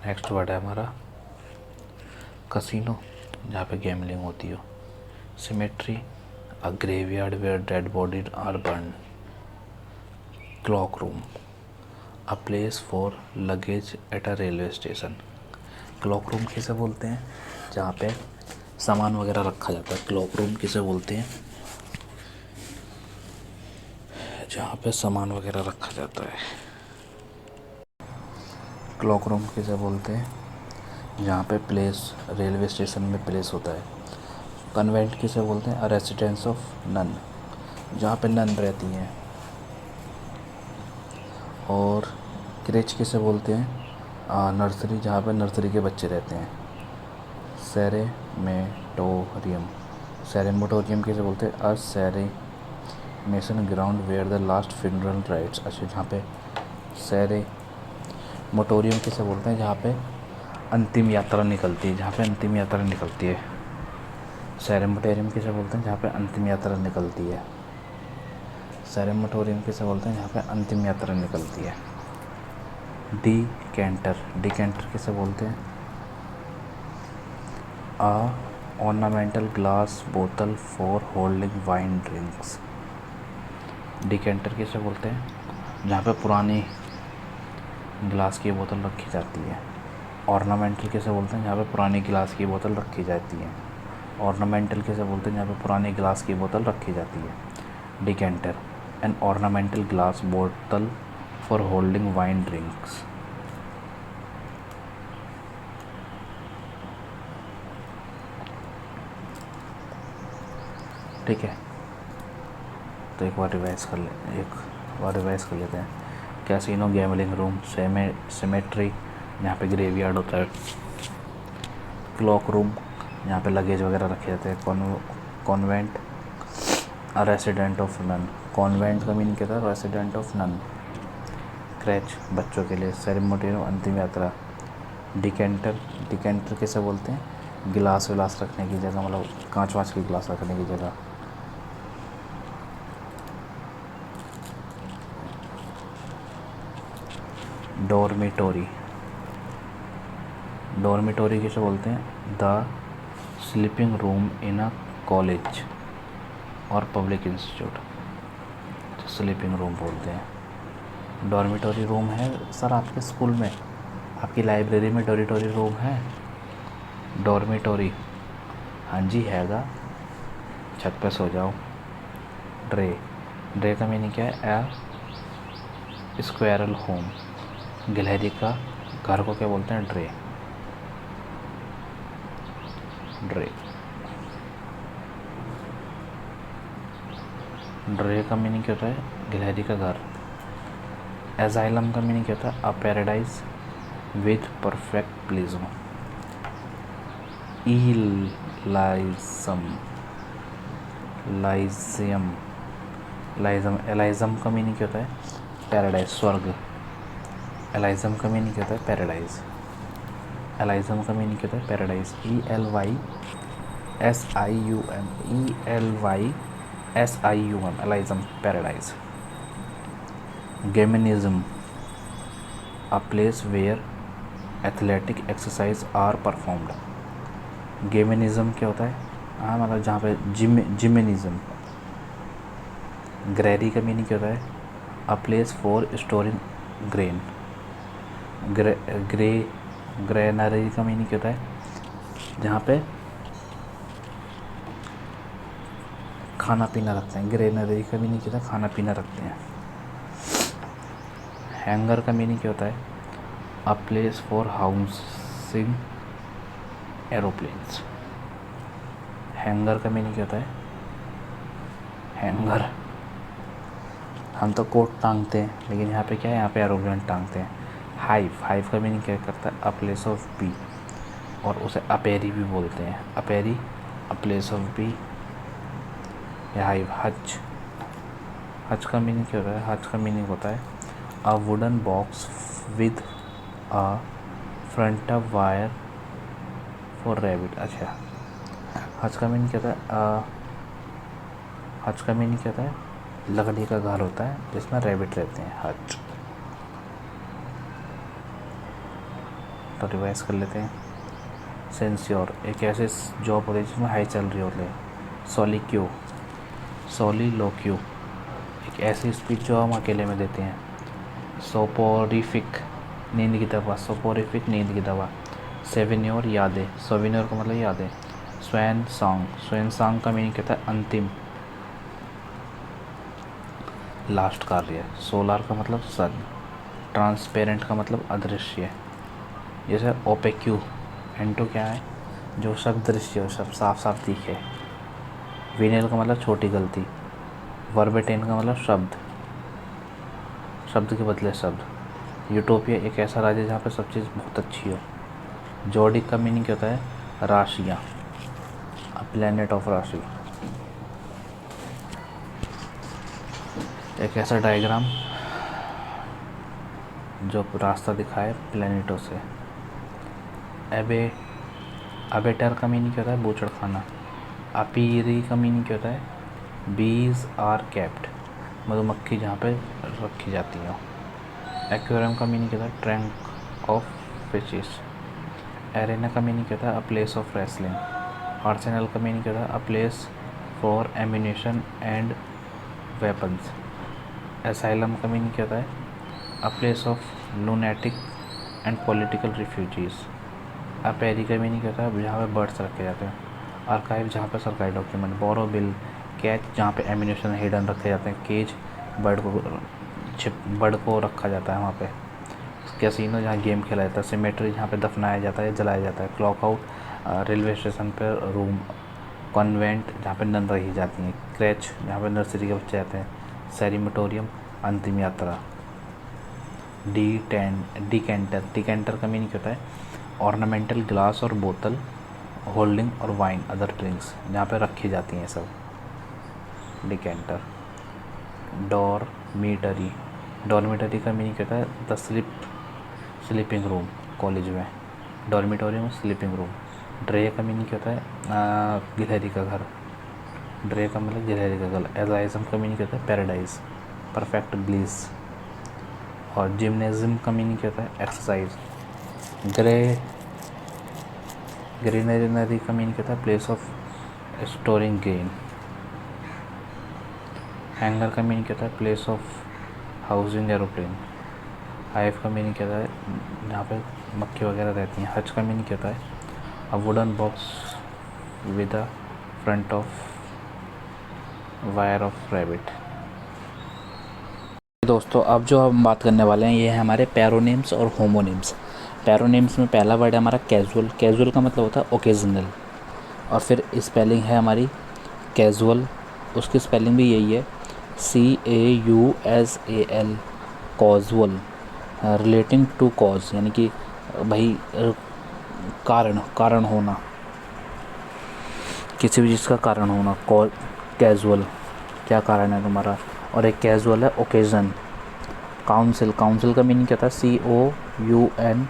नेक्स्ट वर्ड है हमारा कसिनो, जहाँ पे गैमलिंग होती हो। Cemetery a graveyard where dead bodies are burn. Cloak room a place for luggage at a railway station. Cloak room किसे बोलते हैं? जहाँ पे सामान वगैरह रखा जाता है। क्लॉक रूम किसे बोलते हैं? जहाँ पे सामान वगैरह रखा जाता है। क्लॉक रूम किसे बोलते हैं? जहाँ पे प्लेस रेलवे स्टेशन में प्लेस होता है। कन्वेंट किसे बोलते हैं? अ रेसिडेंस ऑफ नन, जहाँ पे नन रहती हैं। और क्रेच किसे बोलते हैं? नर्सरी, जहाँ पे नर्सरी के बच्चे रहते हैं। सेरेमोटोरियम किसे बोलते हैं? A cremation ground where the last funeral rites. अच्छा, जहाँ पे सेरेमोटोरियम किसे बोलते हैं? जहाँ पे अंतिम यात्रा निकलती है। जहाँ पे अंतिम यात्रा निकलती है। सेरेमोटोरियम किसे बोलते हैं? जहाँ पे अंतिम यात्रा निकलती है। सेरेमोटोरियम किसे बोलते हैं? जहाँ पे अंतिम यात्रा निकलती है। डिकेंटर किसे बोलते हैं? ऑर्नामेंटल ग्लास बोतल for holding wine drinks. Decanter किसे बोलते हैं? जहाँ पे पुरानी गिलास की बोतल रखी जाती है। ऑर्नामेंटल किसे बोलते हैं? जहाँ पे पुरानी गिलास की बोतल रखी जाती है। ऑर्नामेंटल किसे बोलते हैं? जहाँ पे पुरानी गिलास की बोतल रखी जाती है। डिकेंटर एन ऑर्नामेंटल ग्लास बोतल फॉर होल्डिंग वाइन ड्रिंक्स। ठीक है। तो एक बार रिवाइज कर लेते हैं। कैसीनो, गैमलिंग रूम, सेमेट्री यहाँ पे ग्रेवयार्ड होता है, क्लॉक रूम यहाँ पे लगेज वगैरह रखे जाते हैं, convent, resident of nun, convent का मीनिंग क्या था, रेसिडेंट ऑफ नन, क्रैच बच्चों के लिए, सेरेमोनियल अंतिम यात्रा, डिकेंटर कैसे बोलते हैं, गिलास विलास रखने की जगह, मतलब कांच वाँच की गिलास रखने की जगह। डॉर्मिटोरी किसे बोलते हैं, the sleeping room in a college और पब्लिक इंस्टीट्यूट, तो स्लीपिंग रूम बोलते हैं। डॉर्मिटोरी रूम है सर आपके स्कूल में, आपकी लाइब्रेरी में डॉर्मिटोरी रूम है, डॉर्मिटोरी, हाँ जी हैगा, छत पे सो जाओ। ड्रे का मीनिंग क्या है, ए स्क्वेरल होम, गिलहरी का घर को क्या बोलते हैं, ड्रे। ड्रे का मीनिंग क्या होता है, गिलहरी का घर। एजाइलम का मीनिंग क्या होता है, अ पैराडाइज विद परफेक्ट प्लेजम। एलाइजम का मीनिंग क्या होता है, पैराडाइज, स्वर्ग। एलाइजम का मीनिंग क्या होता है, पैराडाइज। एलाइजम का मीनिंग क्या होता है, paradise, ELYSIUM, Elysium, paradise. Gymnasium, a place where athletic exercise are performed. Gymnasium क्या होता है, हाँ मतलब जहाँ पे जिमिनिज्म। ग्रेरी का मीनिंग क्या होता है, a place for storing grain. Granary का मीनिंग क्या होता है, जहाँ पे खाना पीना रखते हैं। ग्रेनरी का मीनिंग क्या होता है, खाना पीना रखते हैं। हैंगर का मीनिंग क्या होता है, a place for housing aeroplanes. Hanger का मीनिंग क्या होता है, हैंगर, हम तो कोट टांगते हैं, लेकिन यहाँ पे क्या है, यहाँ पे एरोप्लेन टांगते हैं। हाइव का मीनिंग क्या करता है, अ प्लेस ऑफ बी, और उसे अपेरी भी बोलते हैं, अपेरी, अ प्लेस ऑफ बी या हाइव। हज का मीनिंग क्या होता है, हज का मीनिंग होता है a wooden box with a front of wire for rabbit. अच्छा, हज का मीनिंग क्या होता है, हज का मीनिंग क्या होता है, लकड़ी का घर होता है जिसमें रैबिट रहते हैं, हज। तो रिवाइज कर लेते हैं। सेंस्योर, एक ऐसे जॉब होती है जिसमें हाई सैलरी होती है। सोलिलोक्यू, एक ऐसी स्पीच जो हम अकेले में देते हैं। सोपोरिफिक, नींद की दवा, सोपोरिफिक नींद की दवा। सेविन्योर, यादें, सोविन्योर का मतलब यादें। स्वैन सॉन्ग का मीनिंग कहता है अंतिम, लास्ट कार्य। सोलार का मतलब सन। ट्रांसपेरेंट का मतलब अदृश्य, जैसे ओपेक्यू, एंटो क्या है, जो शब्द दृश्य हो, सब साफ साफ दिखे। विनेल का मतलब छोटी गलती। वर्बेटेन का मतलब शब्द के बदले शब्द। यूटोपिया, एक ऐसा राज्य जहाँ पे सब चीज़ बहुत अच्छी हो। जोडिक का मीनिंग क्या होता है, राशियाँ, अ प्लैनेट ऑफ राशि। एक ऐसा डायग्राम जो रास्ता दिखाए प्लैनेटों से। अबेटर का मीनिंग क्या होता है, बूचड़ खाना। अपीरी का मीनिंग क्या होता है, बीज आर कैप्ट, मधुमक्खी जहाँ पे रखी जाती हो। एक्वेरियम का मीनिंग क्या होता है, ट्रैंक ऑफ फिशेस। एरेना का मीनिंग क्या होता है, a place of wrestling. Arsenal का मीनिंग क्या होता है, a place for ammunition and weapons. Asylum का मीनिंग क्या होता है, a place of lunatic and political refugees. Apiary का मीनिंग क्या होता है, जहाँ पे बर्ड्स रखे जाते हैं। आर्काइव, जहाँ पे सरकारी डॉक्यूमेंट। बोरोबिल, कैच, जहाँ पे एम्यूनेशन हिडन रखे जाते हैं। केज, बर्ड को रखा जाता है वहाँ पे। कैसीनो, जहाँ गेम खेला जाता है। सिमेट्री, जहाँ पे दफनाया जाता है, जलाया जाता है। क्लॉक आउट, रेलवे स्टेशन पर रूम, कॉन्वेंट जहाँ पे नन रखी जाती हैं, क्रेच जहाँ पे नर्सरी के बच्चे आते हैं, सेरिमोटोरियम अंतिम यात्रा, डिकेंटर, डिकेंटर का मीनिंग होता है ऑर्नामेंटल ग्लास और बोतल होल्डिंग और वाइन अदर ड्रिंक्स, जहाँ पे रखी जाती हैं सब, डिकेंटर। डॉर्मिटरी, डॉर्मिटरी का मीनिंग होता है द स्लीपिंग रूम, कॉलेज में डॉर्मिटोरी में स्लीपिंग रूम। ड्रे का मीनिंग होता है गिलहरी का घर, ड्रे का मतलब गिलहरी का घर। एलाइजम का मीनिंग होता है पैराडाइज, परफेक्ट ब्लिस। और जिम्नेजियम का मीनिंग होता है एक्सरसाइज। ग्रेनरी का मीनिंग होता है place of storing gain. Hanger का मीनिंग होता है place of housing aeroplane. Hive का मीनिंग होता है जहाँ पे मक्खी वगैरह रहती हैं। हच का मीनिंग होता है a wooden box with a front of wire of rabbit. दोस्तों अब जो हम बात करने वाले हैं ये है हमारे पैरोनिम्स और होमोनिम्स। पैरोनिम्स में पहला वर्ड है हमारा कैजुअल। कैजुअल का मतलब होता है ओकेजनल, और फिर स्पेलिंग है हमारी कैजुअल, उसकी स्पेलिंग भी यही है CAUSAL, casual. Relating to cause यानी कि भाई कारण होना, किसी भी चीज़ का कारण होना, कैजुअल, क्या कारण है तुम्हारा। और एक कैजुअल है ओकेजन। काउंसिल, काउंसिल का मीनिंग क्या था COUNCIL।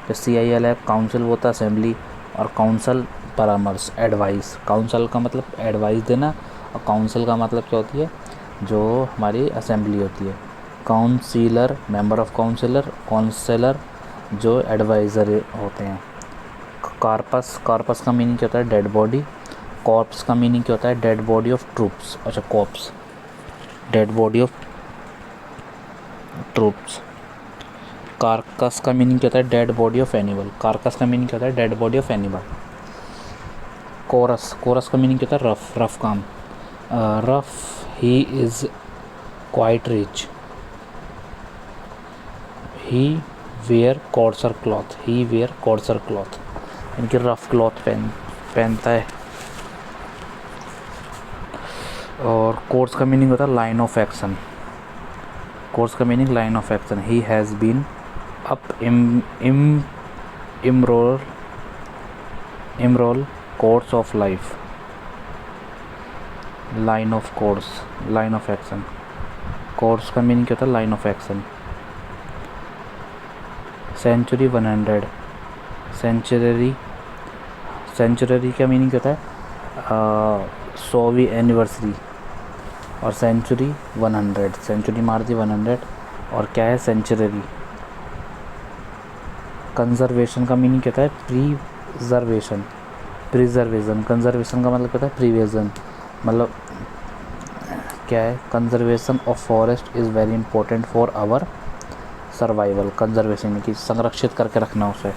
जो CIL है काउंसिल वो होता है असेंबली, और काउंसिल परामर्श एडवाइस। काउंसिल का मतलब एडवाइस देना, और काउंसिल का मतलब क्या होती है जो हमारी असेंबली होती है। काउंसिलर मेंबर ऑफ काउंसिलर जो एडवाइज़र होते हैं। कार्पस, कार्पस का मीनिंग क्या होता है डेड बॉडी। कॉर्प्स का मीनिंग क्या होता है डेड बॉडी ऑफ ट्रूप्स। अच्छा corpse, dead body of troops. Carcass का मीनिंग क्या होता है dead body of animal. Carcass का मीनिंग क्या होता है dead body of animal. Coarse, coarse का मीनिंग क्या होता है रफ, रफ काम। Rough he is quite rich. He wear coarser cloth, he wear coarser cloth यानी कि रफ क्लॉथ पहनता है। और कोर्स का मीनिंग होता है लाइन ऑफ एक्शन। कोर्स का meaning line of action. He has been up इमरोल course of life. Line of course, line of action. Course का मीनिंग क्या होता है line of action. Century 100, century का मीनिंग क्या होता है 100वीं एनिवर्सरी। और सेंचुरी 100, सेंचुरी मार दी 100, और क्या है सेंचुरी। कंजर्वेशन का मीनिंग क्या होता है प्रिजर्वेशन, कंजर्वेशन का मतलब क्या होता है प्रिवेशन, मतलब क्या है conservation of forest is very important for our survival. Conservation में कि संरक्षित करके रखना उसे,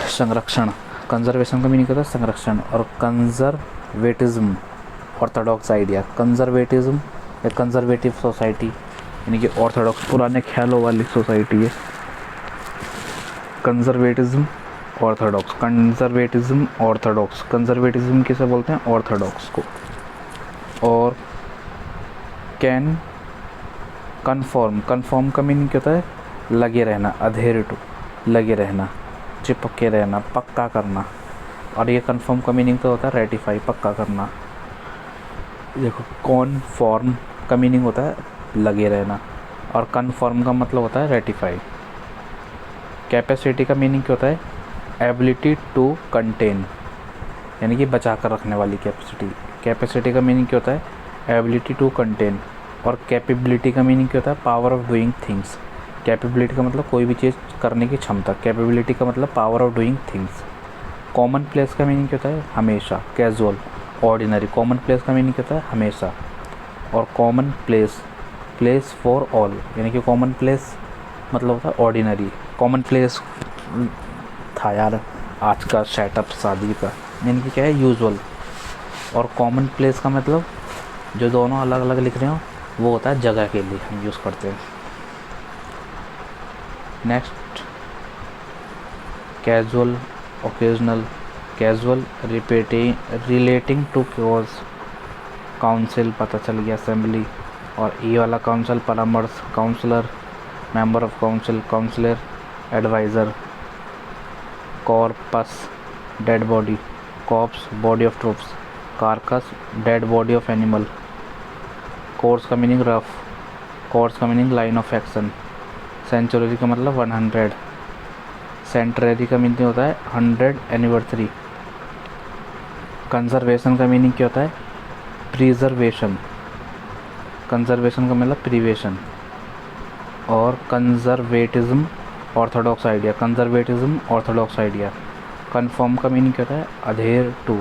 संरक्षण। कंजर्वेशन का मीनिंग होता है संरक्षण। और कंजर्वेटिज्म ऑर्थोडॉक्स आइडिया। कंजर्वेटिज्म या कंजर्वेटिव सोसाइटी यानी कि ऑर्थोडॉक्स पुराने ख्यालों वाली सोसाइटी है। Conservatism Orthodox, conservatism Orthodox, conservatism किसे बोलते हैं ऑर्थोडॉक्स को। और कैन कन्फर्म, कन्फर्म का मीनिंग क्या होता है लगे रहना, अधेर टू, लगे रहना, चिपके रहना, पक्का करना। और ये कन्फर्म का मीनिंग तो होता है रेटिफाई, पक्का करना। देखो कॉनफॉर्म का मीनिंग होता है लगे रहना, और कन्फर्म का मतलब होता है रेटिफाई। कैपेसिटी का मीनिंग क्या होता है एबिलिटी टू कंटेन यानी कि बचा कर रखने वाली कैपेसिटी। कैपेसिटी का मीनिंग क्या होता है एबिलिटी टू कंटेन। और कैपेबिलिटी का मीनिंग क्या होता है power of doing things. Capability का मतलब कोई भी चीज़ करने की क्षमता, कैपेबिलिटी का मतलब power of doing things. Common place का मीनिंग क्या होता है हमेशा, कैजुअल, ऑर्डिनरी। कॉमन प्लेस का मीनिंग क्या होता है हमेशा। और common place, place for all यानी कि कॉमन प्लेस मतलब होता है ऑर्डिनरी। कॉमन प्लेस था यार आज का सेटअप शादी का, यानी कि क्या है यूजुअल। और कॉमन प्लेस का मतलब जो दोनों अलग अलग लिख रहे हो वो होता है जगह के लिए हम यूज़ करते हैं। Next casual, occasional, casual relating to cause, council पता चल गया असेंबली, और ई वाला काउंसिल परामर्श, counsellor, member of council, counsellor, adviser, corpse dead body, corps body of troops, carcass dead body of animal, course का मीनिंग रफ, कोर्स का meaning line of action, century का मतलब 100, सेंटनरी का मीनिंग होता है 100 एनिवर्सरी, कंजर्वेशन का meaning क्या होता है प्रिजर्वेशन, कंजर्वेशन का मतलब प्रिवेशन, और conservatism orthodox idea, conservatism orthodox idea, confirm का मीनिंग क्या होता है अधेर टू,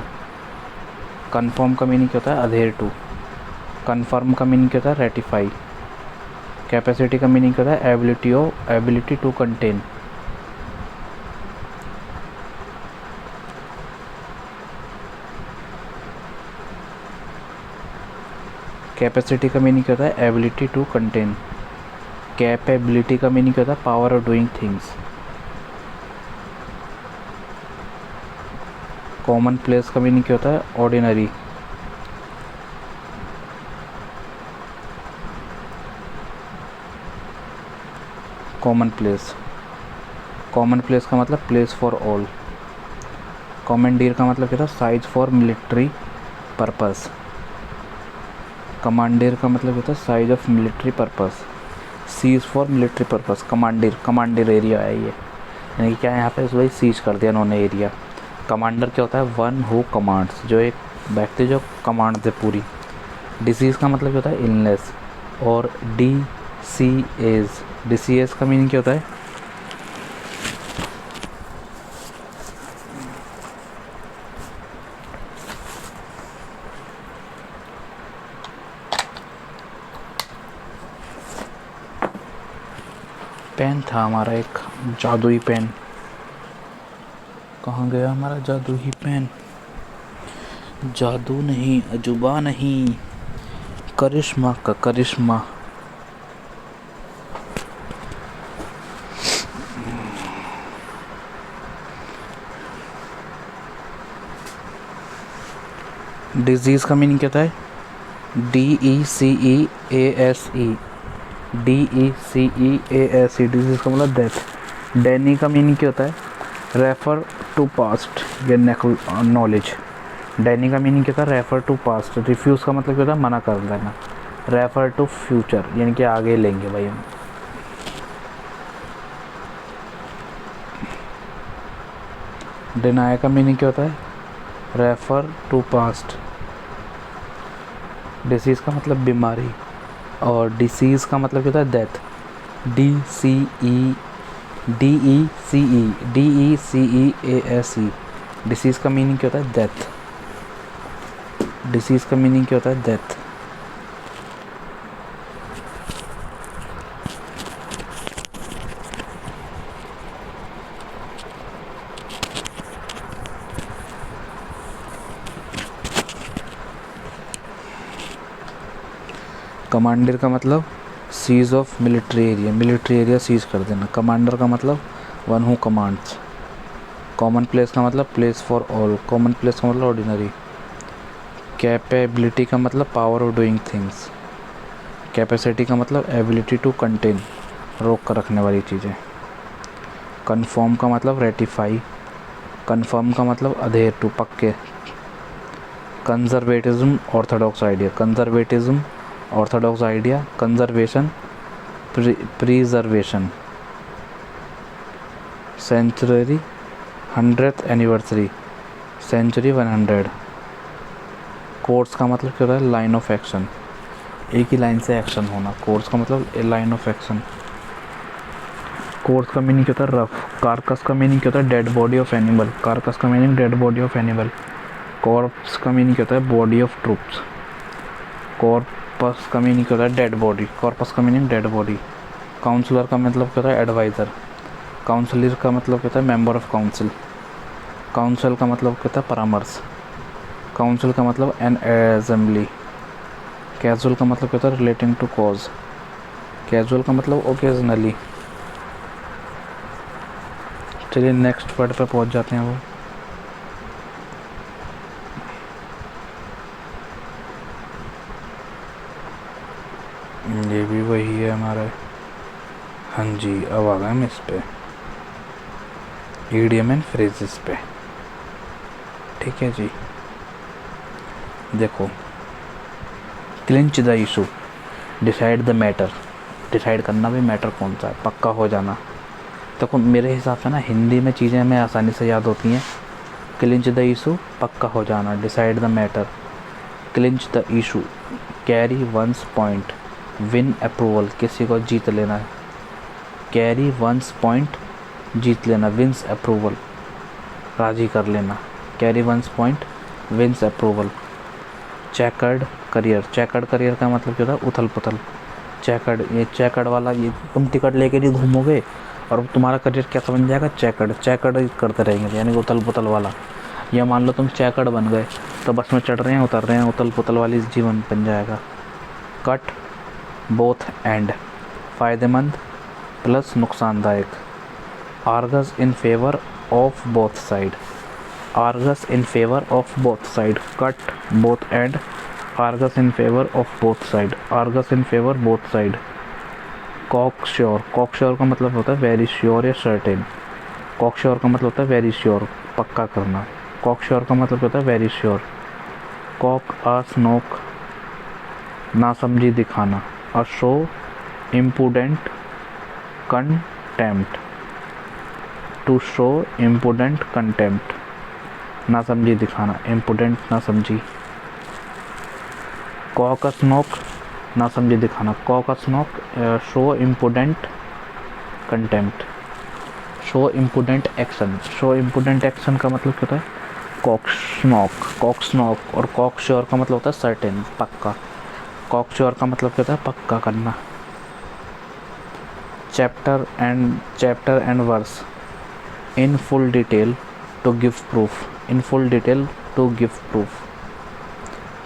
कन्फर्म का मीनिंग क्या होता है अधेर टू, कन्फर्म का मीनिंग क्या होता है रेटिफाई, कैपेसिटी का मीनिंग क्या होता है एबिलिटी टू कंटेन, कैपेसिटी का मीनिंग क्या होता है एबिलिटी टू कंटेन, कैपेबिलिटी का मीनिंग क्या होता है power of doing things, common place का मीनिंग क्या होता है ordinary, common place, common place का मतलब प्लेस फॉर ऑल, कॉमेंडियर का मतलब क्या था seize for military purpose, commandeer का मतलब क्या था seize of military purpose, seize for military purpose, commandeer area है ये, यानी कि क्या है यहाँ पे भाई सीज कर दिया उन्होंने एरिया। कमांडर क्या होता है वन हु कमांड्स, जो एक व्यक्ति जो कमांड दे पूरी। डिसीज़ का मतलब क्या होता है इलनेस, और डिसीएज का मीनिंग क्या होता है पेन था हमारा एक जादुई पेन, कहाँ गया हमारा जादुई पेन, जादू नहीं अजूबा नहीं, करिश्मा का करिश्मा, डिजीज़ का मीनिंग क्या होता है DECEASE, DECEASE, डिजीज़ का मतलब डेथ। डेनी का मीनिंग क्या होता है रेफर टू पास्ट या नॉलेज, डेनी का मीनिंग क्या होता है रेफर टू पास्ट। रिफ्यूज़ का मतलब क्या होता है मना कर देना, रेफर टू फ्यूचर यानी कि आगे लेंगे भाई हम। डिनाई का मीनिंग क्या होता है रेफर टू पास्ट। डिसीज़ का मतलब बीमारी, और डिसीज़ का मतलब क्या होता है डेथ, DECEASE, डिसीज़ का मीनिंग क्या होता है डेथ, डिसीज़ का मीनिंग क्या होता है डेथ। कमांडर का मतलब siege of military area siege कर देना। कमांडर का मतलब one who commands. Common place का मतलब place for all, common place का मतलब ऑर्डिनरी। कैपेबिलिटी का मतलब power of doing things. Capacity का मतलब एबिलिटी टू कंटेन, रोक कर रखने वाली चीज़ें। कन्फर्म का मतलब रेटिफाई, कन्फर्म का मतलब अधेर टू पक्के। Conservatism orthodox idea, conservatism orthodox idea, conservation preservation. Century 100th anniversary, century 100। Course का मतलब क्या होता है लाइन ऑफ एक्शन, एक ही लाइन से एक्शन होना। कोर्स का मतलब लाइन ऑफ एक्शन। कोर्स का मीनिंग क्या होता है रफ। कार्कस का मीनिंग क्या होता है dead body of animal, carcass का meaning dead body of animal. Corps का मीनिंग क्या होता है बॉडी ऑफ ट्रूप्स। कॉर्पस का मीनिंग क्या होता है डेड बॉडी, कॉर्पस का मीनिंग डेड बॉडी। काउंसलर का मतलब क्या होता है एडवाइज़र। काउंसलर का मतलब क्या होता है मेंबर ऑफ काउंसिल। काउंसिल का मतलब क्या होता है परामर्श। काउंसिल का मतलब एन असेंबली। कैजुअल का मतलब क्या होता है रिलेटिंग टू कॉज। कैजुअल का मतलब ओकेजनली। चलिए नेक्स्ट वर्ड पे पहुंच जाते हैं वो। ये भी वही है हमारा। हाँ जी, अब आ गए हम इस पे, ईडियम एंड फ्रेजेस पे। ठीक है जी, देखो, clinch the issue, decide the matter, decide करना भी मैटर कौन सा है, पक्का हो जाना। देखो मेरे हिसाब से ना हिंदी में चीज़ें हमें आसानी से याद होती हैं। क्लिंच द इशू, पक्का हो जाना, decide the matter, clinch the issue, carry one's point, win approval, किसी को जीत लेना, कैरी वंस पॉइंट, जीत लेना, विंस अप्रूवल, राज़ी कर लेना, carry one's point, wins approval. Chequered career, chequered career का मतलब क्या होता है, उथल पुथल। चेकर्ड, ये चेकर्ड वाला, ये तुम टिकट लेके नहीं घूमोगे और तुम्हारा करियर कैसा बन जाएगा, चेकर्ड, चेकर्ड करते रहेंगे, यानी उथल पुथल वाला। या मान लो तुम चेकर्ड बन गए तो बस में चढ़ रहे हैं उतर रहे हैं, उथल पुथल वाली जीवन बन जाएगा। कट बोथ एंड, फ़ायदेमंद प्लस नुकसानदायक। Argues in favour of both side, argues in favour of both side, cut both end, argues in favour of both side, argues in favour both side. Cocksure, cocksure का मतलब होता है very sure या certain, cocksure का मतलब होता है very sure, पक्का करना, कॉक श्योर का मतलब होता है very sure. Cock a snook, नासमझी दिखाना, a show impudent contempt, to show impudent contempt, नासमझी दिखाना, इम्पुडेंट नासमझी। कॉक अ स्नोक, नासमझी दिखाना, cock a snook, show impudent contempt, show impudent action, show impudent action का मतलब क्या होता है, कॉक स्नॉक, कॉक स्नॉक। और कॉक श्योर का मतलब होता है सर्टेन, पक्का, कॉक श्योर का मतलब क्या होता है, पक्का करना। Chapter and verse, in full detail to give proof, in full detail to give proof.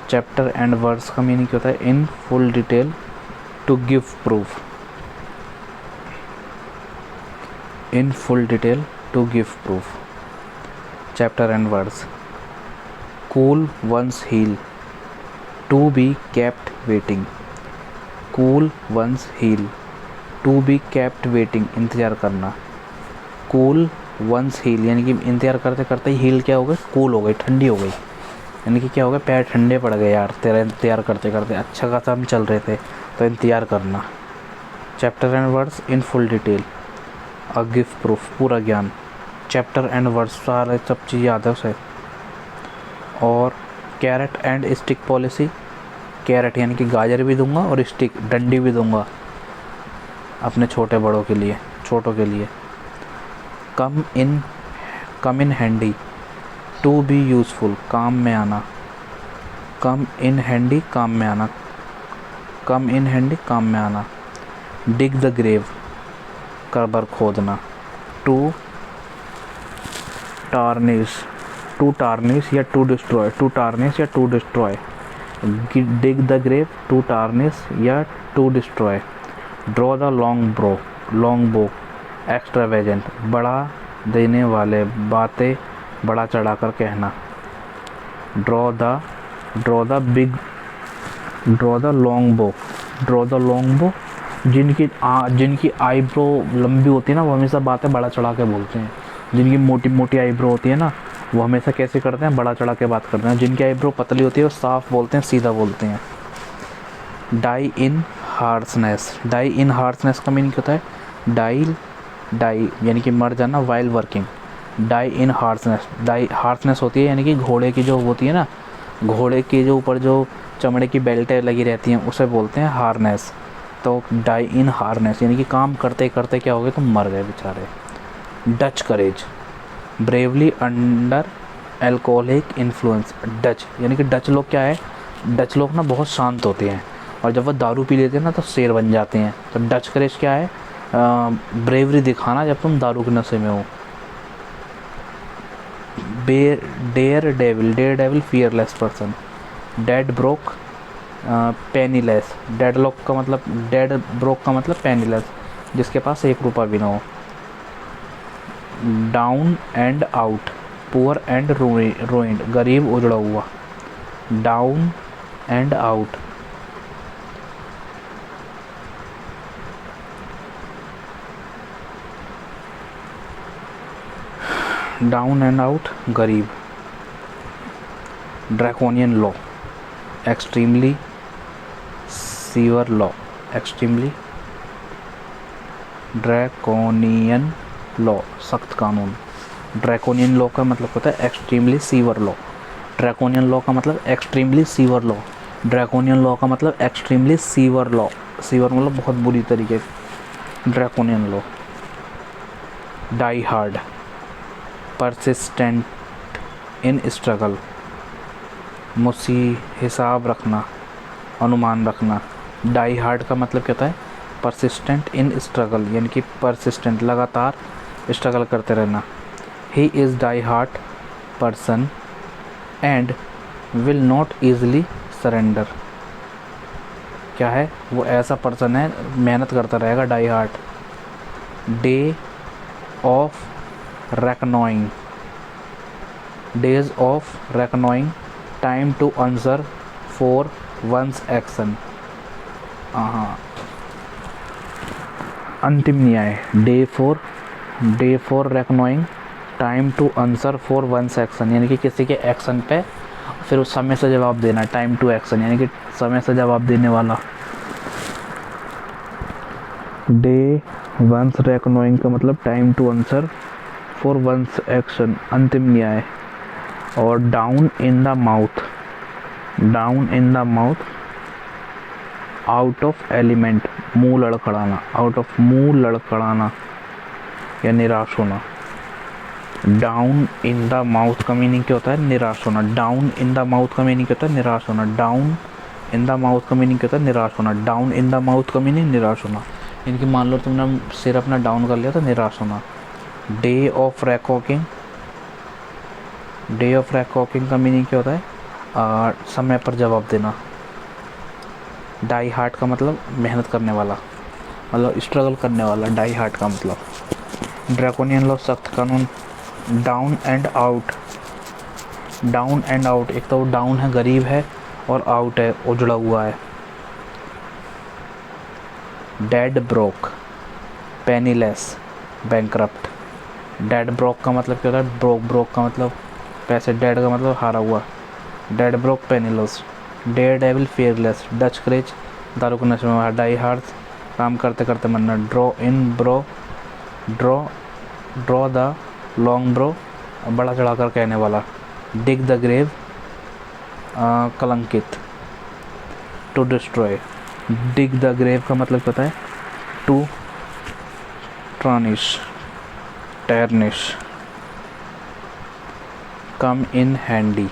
Chapter and verse का मीनिंग क्या होता है, in full detail to give proof, in full detail to give proof. Chapter and verse, cool one's heel, to be kept waiting, cool one's heel, to be kept waiting, इंतज़ार करना। Cool one's heal यानी कि इंतज़ार करते करते ही heal क्या हो गई, कूल हो गई, ठंडी हो गई, यानी कि क्या हो गया, पैर ठंडे पड़ गए यार तेरा इंतज़ार करते करते, अच्छा खासा हम चल रहे थे तो इंतज़ार करना। Chapter and words in full detail, a give proof, पूरा ज्ञान। चैप्टर एंड वर्ड्स सारे सब चीज़ याद है उसे। और carrot and stick policy, carrot यानी कि गाजर भी दूंगा और स्टिक डंडी भी दूंगा अपने छोटे बड़ों के लिए, छोटों के लिए। Come in handy, to be useful, काम में आना, कम इन हैंडी, काम में आना, कम इन हैंडी, काम में आना। डिग द ग्रेव, कब्र खोदना। टू टार्निश या टू डिस्ट्रॉय, टू टार्निश या to destroy. Dig the grave, to tarnish या to destroy. Draw the long bow, extravagant, बढ़ा देने वाले, बातें बड़ा चढ़ा कर कहना। ड्रॉ द लॉन्ग बो, जिनकी आईब्रो लंबी होती है ना वो हमेशा बातें बड़ा चढ़ा के बोलते हैं। जिनकी मोटी मोटी आईब्रो होती है ना वो हमेशा कैसे करते हैं, बड़ा चढ़ा के बात करते हैं। जिनकी आईब्रो पतली होती है वो साफ बोलते हैं, सीधा बोलते हैं। डाई इन हार्सनेस, डाई इन हार्सनेस का मीनिंग होता है डाई यानी कि मर जाना, वाइल वर्किंग। डाई इन हार्सनेस, डाई हार्सनेस होती है यानी कि घोड़े की जो होती है ना, घोड़े के जो ऊपर जो चमड़े की बेल्टें लगी रहती हैं उसे बोलते हैं हार्नेस। तो डाई इन हार्नेस यानी कि काम करते करते क्या हो गए, तुम मर गए बेचारे। Dutch courage, bravely under alcoholic influence. Dutch यानी कि डच लोग क्या है, डच लोग ना बहुत शांत होते हैं और जब वो दारू पी लेते हैं ना तो शेर बन जाते हैं। तो डच करेज क्या है, ब्रेवरी दिखाना जब तुम दारू के नशे में हो। Daredevil fearless person. Dead broke penniless, dead broke का मतलब पेनीलेस, जिसके पास ₹1 भी ना हो। Down and out, poor and ruined, गरीब उजड़ा हुआ। Down and out, down and out गरीब, draconian law, extremely severe law, extremely draconian law सख्त कानून। ड्रैकोनियन लॉ का मतलब होता है extremely severe law, draconian law का मतलब extremely severe law, draconian law का मतलब एक्सट्रीमली सीवर लॉ, सीवर मतलब बहुत बुरी तरीके, draconian law. Die hard, persistent in struggle, हिसाब रखना, अनुमान रखना। डाई हार्ड का मतलब क्या होता है, परसिस्टेंट इन स्ट्रगल, यानी कि परसिस्टेंट लगातार स्ट्रगल करते रहना। He is die hard person and will not easily surrender, क्या है वो ऐसा पर्सन है मेहनत करता रहेगा, die hard. Day of reckoning, days of reckoning, time to answer for one's action. हाँ, अंतिम न्याय, day for reckoning, time to answer for one's action, यानी कि किसी के एक्शन पे फिर उस समय से जवाब देना, टाइम टू एक्शन यानी कि समय से जवाब देने वाला। डे वंस रेकनोइंग का मतलब time to answer for one's action, अंतिम न्याय। और down in the mouth, down in the mouth, out of element, मुंह लड़खड़ाना, आउट ऑफ मुंह लड़खड़ाना या निराश होना। डाउन इन द माउथ का मीनिंग क्या होता है, निराश होना। डाउन इन द माउथ का मीनिंग क्या होता है, निराश होना। डाउन इन द माउथ का मीनिंग क्या होता है, निराश होना। डाउन इन द माउथ का मीनिंग निराश होना, यानी कि मान लो तुमने सिर अपना डाउन कर लिया तो निराश होना। डे ऑफ रैकॉकिंग, डे ऑफ रैकॉकिंग का मीनिंग क्या होता है, समय पर जवाब देना। डाई हार्ड का मतलब मेहनत करने वाला, मतलब स्ट्रगल करने वाला, डाई हार्ड का मतलब। ड्रैकोनियन लॉ सख्त कानून। Down and out, down and out, एक तो डाउन है गरीब है और आउट है उजड़ा हुआ है। Dead broke, penniless, bankrupt. Dead broke का मतलब क्या होता है, ब्रोक का मतलब पैसे, डेड का मतलब हारा हुआ। Dead broke, penniless. Daredevil, fearless, Dutch courage, दारू के नशे में। डाई हार्ड, काम करते करते मरना। Draw in bow, draw the long bow, बड़ा चढ़ाकर कहने वाला। डिग द ग्रेव, कलंकित। To destroy, dig the grave का मतलब क्या होता है, to tarnish, tarnish. Come in handy,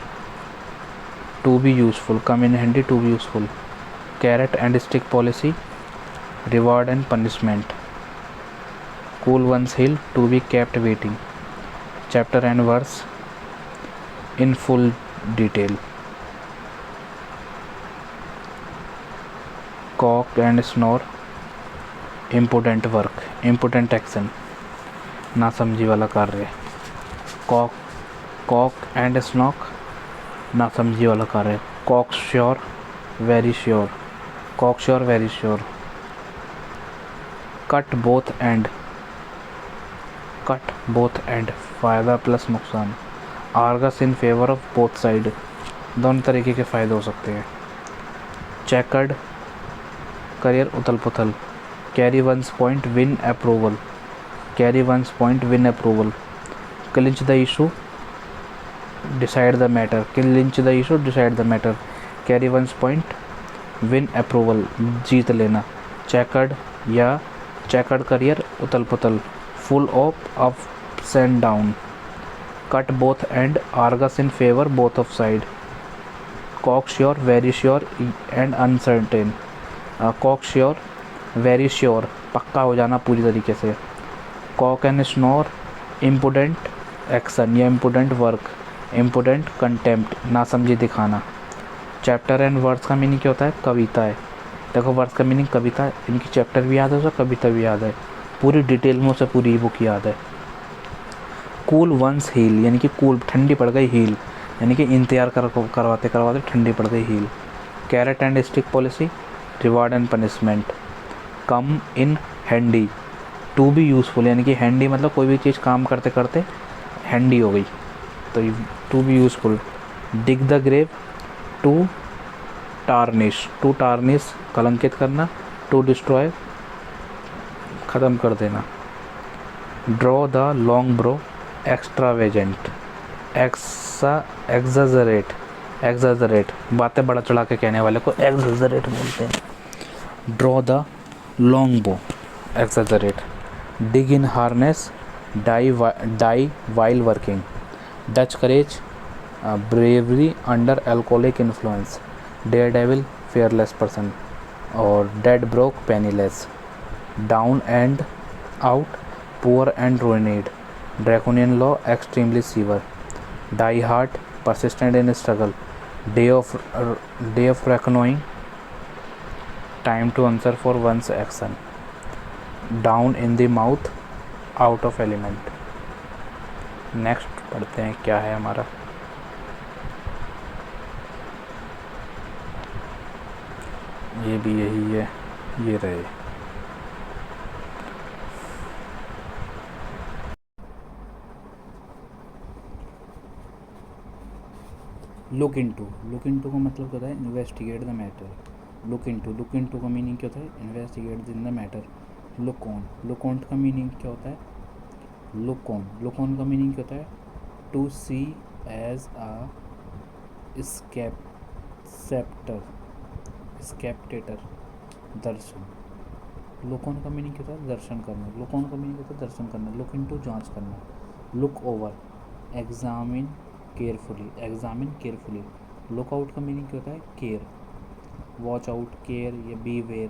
to be useful, come in handy, to be useful. Carrot and stick policy, reward and punishment. Cool one's heel, to be kept waiting. Chapter and verse in full detail. Cock and snore, important work, important action, नासमझी वाला कार्य। Cock and snook, नासमझी वाला कार्य। Cocksure, very sure, cocksure, very sure. Cut both end, cut both end, फ़ायदा plus नुकसान। Argues in favour of both side, दोनों तरीके के फ़ायदे हो सकते हैं। चेकर्ड करियर, उथल पुथल। Carry one's point, win approval, carry one's point, win approval. Clinch the issue, decide the matter, clinch the issue, decide the matter. Carry one's point, win approval, जीत लेना। चेकर्ड या चेकर्ड करियर, उथल पुथल। Full of ups and down. Cut both end, argues in favour both of side. Cocksure, very sure and uncertain. Cocksure, very sure, पक्का हो जाना पूरी तरीके से। Kock and snore, important action या important work. Important contempt, नासमझी दिखाना। Chapter and words का मीनिंग क्या होता है, कविता है। देखो वर्ड्स का मीनिंग कविता, इनकी चैप्टर भी याद है, उसे कविता भी याद है, पूरी डिटेल में उसे पूरी बुक याद है। कूल वंस हील, यानी कि कूल ठंडी पड़ गई, हील यानी कि इंतजार करवाते करवाते ठंडी पड़ गई, heel. Carrot and stick policy, reward and punishment. Come in handy, to be useful, यानी कि हैंडी मतलब कोई भी चीज़ काम करते करते हैंडी हो गई, तो to be useful. Dig the grave, to tarnish कलंकित करना, टू डिस्ट्रॉय ख़त्म कर देना। Draw the long bow, extravagant, exaggerate बातें बड़ा चढ़ा के कहने वाले को एग्जाजरेट बोलते हैं। Draw the long bow, exaggerate. Dig in harness, die while working. Dutch courage, bravery under alcoholic influence. Daredevil, fearless person. और dead broke, penniless. Down and out, poor and ruined. Draconian law, extremely severe. Die hard, persistent in struggle. Day of reckoning, time to answer for one's action. Down in the mouth, out of element. Next पढ़ते हैं क्या है हमारा। ये भी यही है, ये रहे। लुक इनटू का मतलब क्या होता है? Investigate the matter. Look into का मीनिंग क्या होता है? Investigate in the matter. Look on का मीनिंग क्या होता है? लुक ऑन का मीनिंग क्या होता है? To see as a spectator, दर्शन। लुक ऑन का मीनिंग क्या होता है? दर्शन करना। लुक ऑन का मीनिंग क्या होता है? दर्शन करना। लुक इनटू, जांच करना। Look over, examine carefully. Look out का मीनिंग क्या होता है? केयर। वॉच आउट, केयर या beware.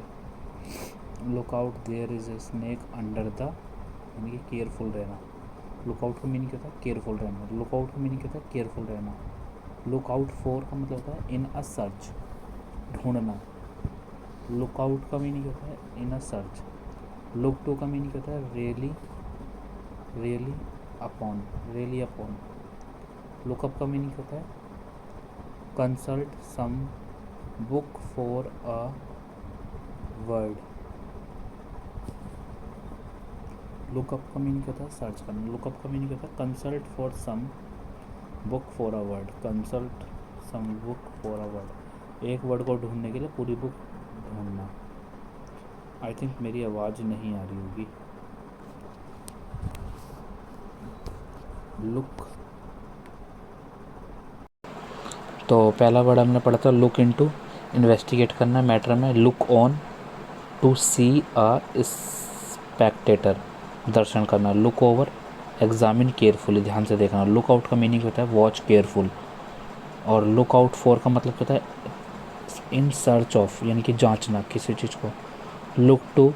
Look out, there is a snake under the, यानी कि केयरफुल रहना। लुक आउट का मीनिंग क्या होता है? केयरफुल रहना। लुक आउट का मीनिंग क्या होता है? केयरफुल रहना। लुक आउट फॉर का मतलब होता है इन अ सर्च, ढूंढना। लुक आउट का मीनिंग होता है in a search. Look to का मीनिंग होता है रियली अपॉन। लुकअप का मीनिंग होता है consult some book for a word. Look up का मीनिंग होता है सर्च करना। लुकअप का मीनिंग होता है consult for some book for a word. Consult some book for a word, एक वर्ड को ढूंढने के लिए पूरी बुक ढूंढना। आई थिंक मेरी आवाज़ नहीं आ रही होगी। लुक, तो पहला वर्ड हमने पढ़ा था लुक इनटू, इन्वेस्टिगेट करना मैटर में। Look on, to see a spectator, दर्शन करना। लुक ओवर, एग्जामिन केयरफुली, ध्यान से देखना। लुक आउट का मीनिंग होता है वॉच केयरफुल। और लुक आउट फॉर का मतलब होता है इन सर्च ऑफ, यानी कि जांचना किसी चीज़ को। Look to,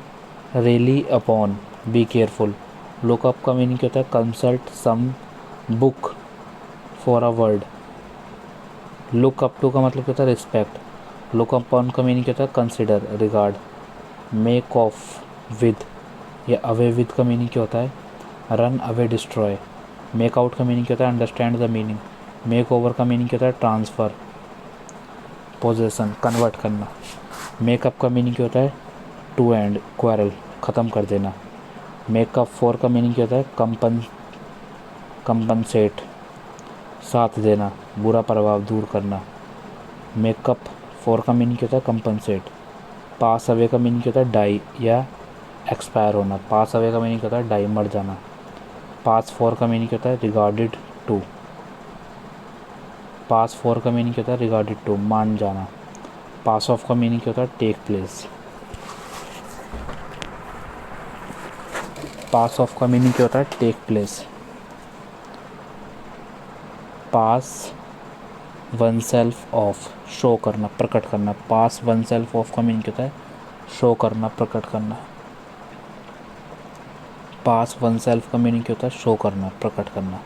rely upon, be careful. Look up का मीनिंग होता है consult some book for a word. Look up to का मतलब होता है रिस्पेक्ट। लुक अपॉन का मीनिंग होता है consider, regard. Make off with या अवे विद का मीनिंग क्या होता है? Run away, destroy. Make out का मीनिंग क्या होता है? Understand the meaning. Make over का मीनिंग क्या होता है? ट्रांसफ़र, पोजेसन, कन्वर्ट करना। मेकअप का मीनिंग क्या होता है? टू एंड, क्वारल, ख़त्म कर देना। मेकअप फॉर का मीनिंग क्या होता है? कंपनसेट, साथ देना, बुरा प्रभाव दूर करना। मेकअप फॉर का मीनिंग क्या होता है? कंपनसेट। पास अवे का मीनिंग क्या होता है? डाई या एक्सपायर होना। पास अवे का मीनिंग क्या होता है? डाई, मर जाना। पास फॉर का मीनिंग क्या होता है? Regarded to. पास फॉर का मीनिंग क्या होता है? रिगार्डेड टू, मान जाना। पास ऑफ का मीनिंग क्या होता है? Take place. पास ऑफ का मीनिंग क्या होता है? Take place. Pass oneself off, show करना, प्रकट करना। पास वन सेल्फ ऑफ का मीनिंग क्या होता है? शो करना, प्रकट करना। पास वन सेल्फ का मीनिंग क्या होता है? शो करना, प्रकट करना।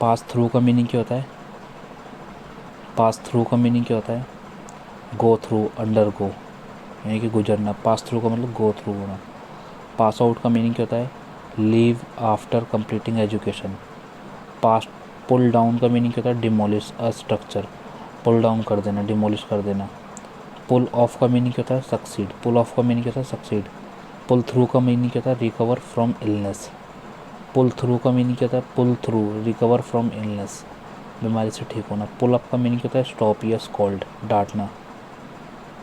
पास थ्रू का मीनिंग क्या होता है? पास थ्रू का मीनिंग क्या होता है? गो थ्रू, अंडर गो, यानी कि गुजरना। पास थ्रू का मतलब गो थ्रू होना। पास आउट का मीनिंग क्या होता है? Leave after completing education. Pass pull down का मीनिंग क्या होता है? Demolish a structure, pull down कर देना, डिमोलिश कर देना। पुल ऑफ का मीनिंग क्या होता है? सक्सीड। पुल ऑफ का मीनिंग क्या होता है? सक्सीड। पुल थ्रू का मीनिंग क्या होता है? Recover from illness. Pull through का मीनिंग क्या होता है? Pull through, recover from illness, बीमारी से ठीक होना। पुल अप का मीनिंग क्या होता है? स्टॉप या स्कॉल्ड, डांटना।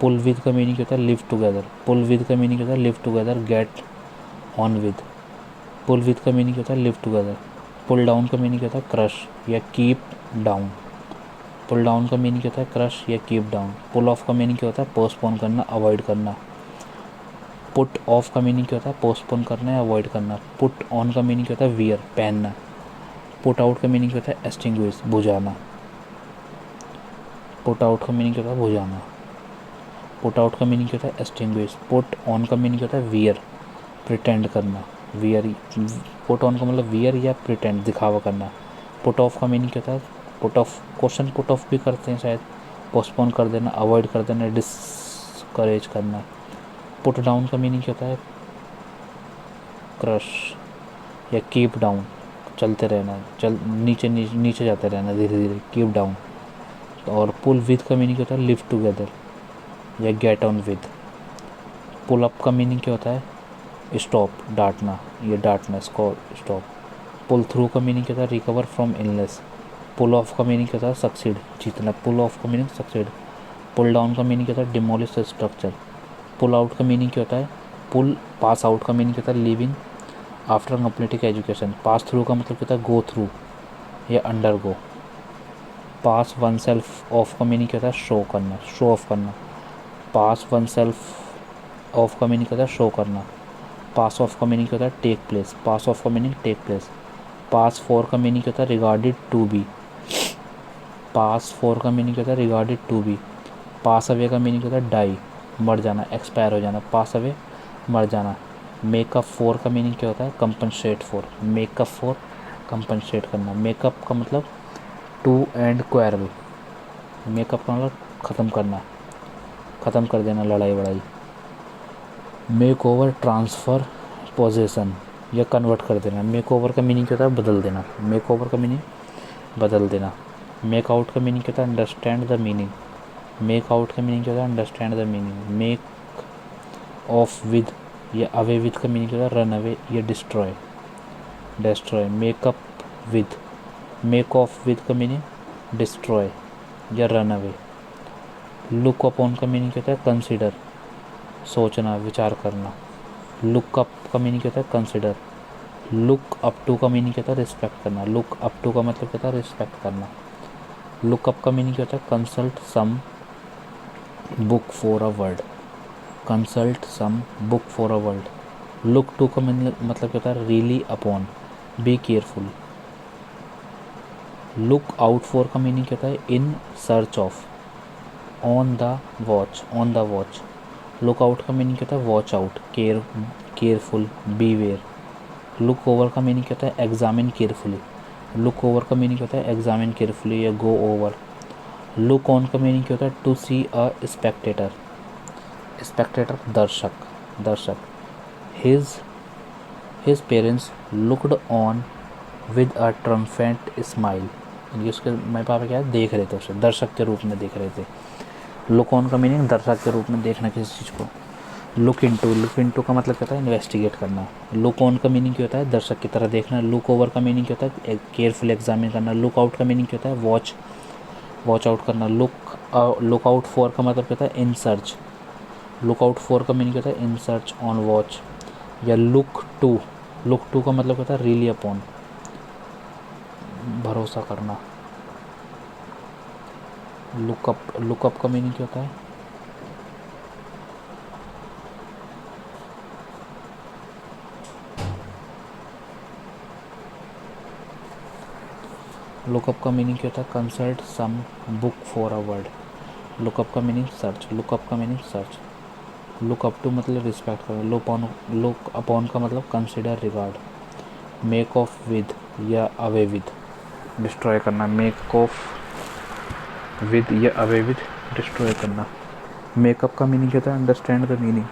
पुल विद का मीनिंग क्या होता है? Live together. पुल विद का मीनिंग क्या होता है? Live together, get on with. Pull with का मीनिंग क्या होता है? Live together. पुल डाउन का मीनिंग क्या होता है? क्रश या कीप डाउन। पुल डाउन का मीनिंग क्या होता है? क्रश या कीप डाउन। पुल ऑफ का मीनिंग क्या होता है? पोस्टपोन करना, अवॉइड करना। पुट ऑफ का मीनिंग क्या होता है? पोस्टपोन करना या अवॉइड करना। पुट ऑन का मीनिंग क्या होता है? वियर, पहनना। पुट आउट का मीनिंग क्या होता है? एक्सटिंग्विश, बुझाना। पुट आउट का मीनिंग क्या होता है? बुझाना। पुट आउट का मीनिंग क्या होता है? एक्सटिंग्विश। पुट ऑन का मीनिंग क्या होता है? वियर, प्रिटेंड करना। वियर, पुट ऑन का मतलब वियर या प्रिटेंड, दिखावा करना। पुट ऑफ का मीनिंग क्या होता है? Put off, question put off भी करते हैं शायद, पोस्टपोन कर देना, अवॉइड कर देना, डिस्करेज करना। पुट डाउन का मीनिंग क्या होता है? क्रश या कीप डाउन, चलते रहना, चल नीचे नीचे नीचे जाते रहना धीरे धीरे, कीप डाउन। और पुल विद का मीनिंग क्या होता है? लिव टुगेदर या get on with. Pull up का मीनिंग क्या होता है? स्टॉप, डांटना, ये डांटना, स्टॉप। पुल थ्रू का मीनिंग क्या होता है? Recover from illness. Pull off का मीनिंग क्या होता है? सक्सीड, जीतना। पुल ऑफ का मीनिंग सक्सीड। पुल डाउन का मीनिंग क्या होता है? Demolish structure. पुल आउट का मीनिंग क्या होता है? पुल पास आउट का मीनिंग क्या होता है? Living after completing education. पास थ्रू का मतलब क्या होता है? गो थ्रू या अंडर गो। पास वन सेल्फ ऑफ का मीनिंग क्या होता है? शो करना, शो ऑफ करना। पास वन सेल्फ ऑफ का मीनिंग क्या होता है? शो करना। पास ऑफ का मीनिंग क्या होता है? Take place. पास ऑफ का meaning take place. Pass for का मीनिंग क्या होता है? Regarded to be. Pass for का मीनिंग क्या होता है? Regarded to be. Pass away का मीनिंग क्या होता है? डाई, मर जाना, एक्सपायर हो जाना। पास अवे, मर जाना। मेकअप फॉर का मीनिंग क्या होता है? Compensate for. Makeup for, compensate करना। मेकअप का मतलब टू एंड क्वारल। मेकअप का मतलब ख़त्म करना, ख़त्म कर देना, लड़ाई वड़ाई। मेक ओवर, ट्रांसफ़र, पोजेसन या कन्वर्ट कर देना। मेक ओवर का मीनिंग क्या होता है? बदल देना। मेक ओवर का मीनिंग बदल देना। मेक आउट का मीनिंग क्या होता है? Understand the meaning. Make out का मीनिंग क्या होता है? Understand the meaning. Make off with या अवे विद का मीनिंग क्या होता है? रन अवे या destroy, destroy. Makeup with, make off with का मीनिंग डिस्ट्रॉय या रन अवे। लुक अपॉन का मीनिंग क्या होता है? कंसिडर, सोचना, विचार करना। लुक अप का मीनिंग क्या होता है? कंसिडर। लुक अप टू का मीनिंग क्या होता है? रिस्पेक्ट करना। लुक अप टू का मतलब क्या होता है? रिस्पेक्ट करना। लुक अप का मीनिंग क्या होता है? Consult some book for a word, consult some book for a word. Look to का मतलब क्या होता है? Rely upon, be careful. Look out for का मीनिंग क्या होता है? In search of, on the watch, on the watch. Look out का मीनिंग क्या होता है? Watch out, careful, beware. Look over का मीनिंग क्या होता है? Examine carefully. लुक ओवर का मीनिंग क्या होता है? एग्जामिन केयरफुली या गो ओवर। लुक ऑन का मीनिंग क्या होता है? To see a spectator, spectator, दर्शक, दर्शक। His his parents looked on with a triumphant smile, यानी उसके मेरे पापा क्या है? देख रहे थे उसे, दर्शक के रूप में देख रहे थे। लुक ऑन का मीनिंग दर्शक के रूप में देखना किसी चीज़ को। लुक इनटू का मतलब क्या होता है? इन्वेस्टिगेट करना। लुक ऑन का मीनिंग क्या होता है? दर्शक की तरह देखना। लुक ओवर का मीनिंग क्या होता है? केयरफुल एग्जामिन करना। लुक आउट का मीनिंग क्या होता है? वॉच, वॉच आउट करना। लुक आउट फॉर का मतलब क्या होता है? In search. Look out for का मीनिंग क्या होता है? In search, on watch. या लुक टू का मतलब क्या होता है? रियली अपॉन, भरोसा करना। लुकअप का मीनिंग क्या होता है? लुकअप का मीनिंग क्या होता है? Consult some book for a word. Look up का मीनिंग सर्च, लुकअप का meaning search. Look up to मतलब रिस्पेक्ट करना। लुक अपॉन का मतलब consider, regard. Make off with या अवे विद, डिस्ट्रॉय करना। मेक ऑफ विद या अवे विद, डिस्ट्रॉय करना। मेकअप का मीनिंग क्या होता है? Understand the meaning.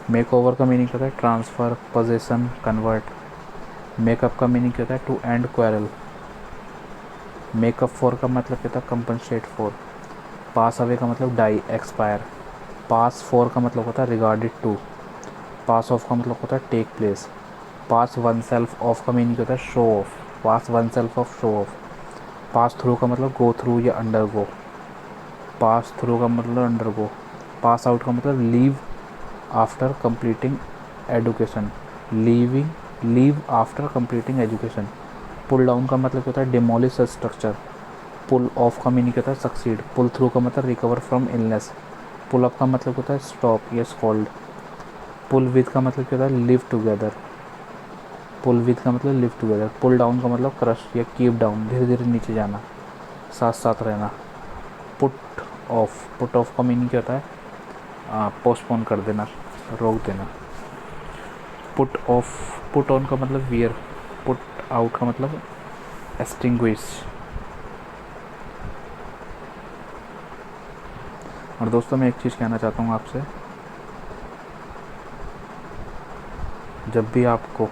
Make over का मीनिंग क्या होता है? Transfer, possession, convert. मेकअप का मीनिंग क्या होता है? To end quarrel. Make up for का मतलब क्या होता है? Compensate for. पास अवे का मतलब डाई, एक्सपायर। पास फॉर का मतलब होता है? Regarded to. पास ऑफ का मतलब होता है? Take place. Pass oneself off का मीनिंग होता है show off, pass oneself off show off. Pass through का मतलब गो थ्रू या अंडर गो, पास थ्रू का मतलब अंडर गो। पास आउट का मतलब leave after completing education, leave after completing education. Pull down का मतलब होता है डिमोलिश स्ट्रक्चर। पुल ऑफ का मीनिंग होता है सक्सीड। पुल थ्रू का मतलब recover from illness. Pull up का मतलब होता है स्टॉप या स्कॉल्ड। पुल विद का मतलब क्या होता है लिव टुगेदर, पुल विद का मतलब लिव टुगेदर। पुल डाउन का मतलब क्रश या कीप डाउन, धीरे धीरे नीचे जाना, साथ साथ रहना। पुट ऑफ का मीनिंग क्या होता है पोस्टपोन कर देना, रोक देना। पुट ऑन का मतलब वियर। पुट आउट का मतलब एक्सटिंग्विश। और दोस्तों मैं एक चीज़ कहना चाहता हूँ आपसे, जब भी आपको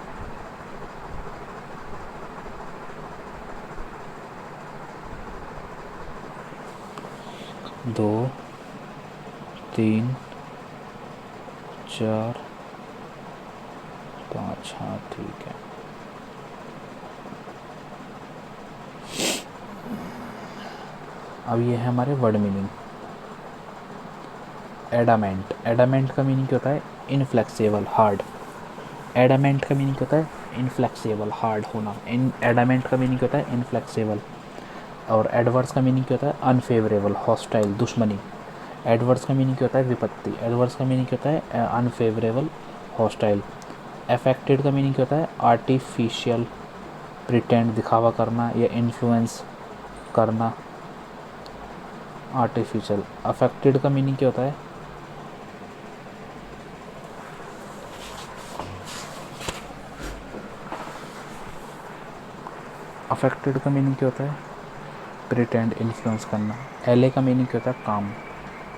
दो, तीन, चार, पाँच, हाँ ठीक है। अब ये है हमारे वर्ड मीनिंग। एडामेंट, एडामेंट का मीनिंग क्या होता है इनफ्लेक्सिबल, हार्ड। एडामेंट का मीनिंग होता है इनफ्लेक्सिबल, हार्ड होना। इन एडामेंट का मीनिंग होता है इनफ्लेक्सिबल। और एडवर्स का मीनिंग क्या होता है अनफेवरेबल, हॉस्टाइल, दुश्मनी। एडवर्स का मीनिंग क्या होता है विपत्ति। एडवर्स का मीनिंग क्या होता है अनफेवरेबल, हॉस्टाइल। अफेक्टेड का मीनिंग क्या होता है आर्टिफिशियल, प्रिटेंड, दिखावा करना या इन्फ्लुएंस करना, आर्टिफिशियल। अफेक्टेड का मीनिंग क्या होता है अफेक्टेड का मीनिंग क्या होता है प्रिटेंड, इन्फ्लुएंस करना। एल का मीनिंग क्या होता है काम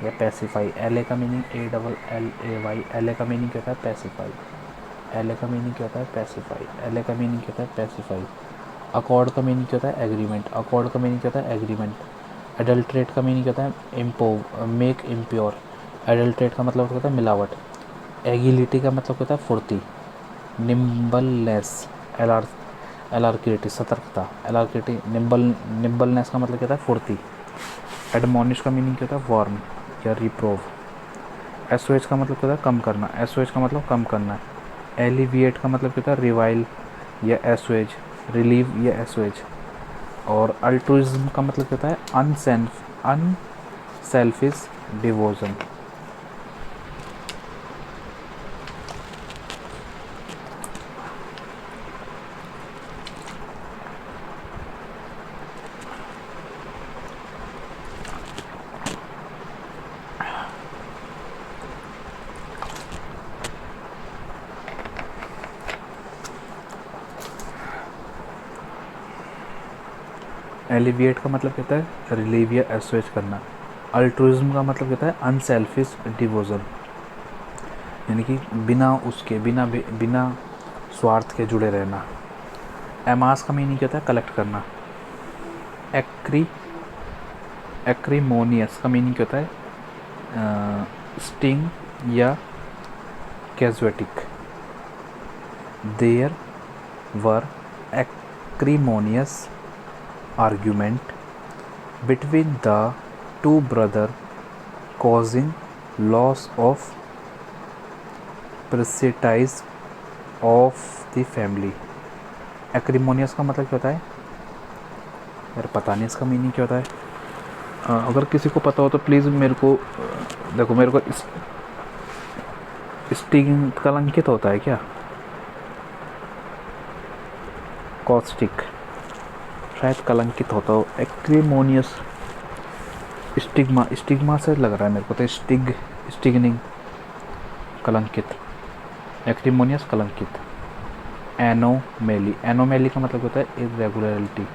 या पैसिफाई। एल का मीनिंग ALLAY, एल का मीनिंग क्या होता है पैसिफाई। एल का मीनिंग क्या होता है पैसिफाई। एल का मीनिंग क्या होता है पैसिफाई। अकॉर्ड का मीनिंग क्या होता है एग्रीमेंट। अकॉर्ड का मीनिंग क्या होता है एग्रीमेंट। एडल्ट्रेट का मीनिंग क्या होता है इम्पोव, मेक इम्प्योर। एडल्ट्रेट का मतलब होता है मिलावट। एगिलिटी का मतलब होता है फुर्ती। निम्बलनेस, एलार्किटी, सतर्कता। एलार्किटी, निम्बलनेस का मतलब क्या होता है फुर्ती। एडमोनिश का मीनिंग क्या होता है वार्म या रिप्रोव। एसओएच का मतलब क्या होता है कम करना। एसओएच का मतलब कम करना। एलिविएट का मतलब क्या होता है रिवाइल या एसओएच, रिलीव या एसओएच। और अल्ट्रुइज्म का मतलब क्या होता है अनसेल्फिश डिवोशन। एलिविएट का मतलब कहता है रिलीव या एसोएच करना। अल्ट्रुइज्म का मतलब कहता है अनसेल्फिश डिवोशन, यानी कि बिना उसके बिना स्वार्थ के जुड़े रहना। एमास का मीनिंग कहता है कलेक्ट करना। एक्रीमोनियस का मीनिंग कहता है स्टिंग या caustic. There were acrimonious argument between the two brothers causing loss of prestige of the family। Acrimonious का मतलब क्या होता है यार पता नहीं इसका मीनिंग क्या होता है। अगर किसी को पता हो तो प्लीज़ मेरे को देखो, मेरे को स्टिंग कलंकित होता है क्या, कॉस्टिक शायद कलंकित होता हो। एक्रीमोनियस स्टिग्मा, स्टिग्मा से लग रहा है मेरे को तो स्टिगनिंग, कलंकित। एक्रीमोनियस कलंकित। एनोमेली, एनोमेली का मतलब होता है इरेगुलरिटी।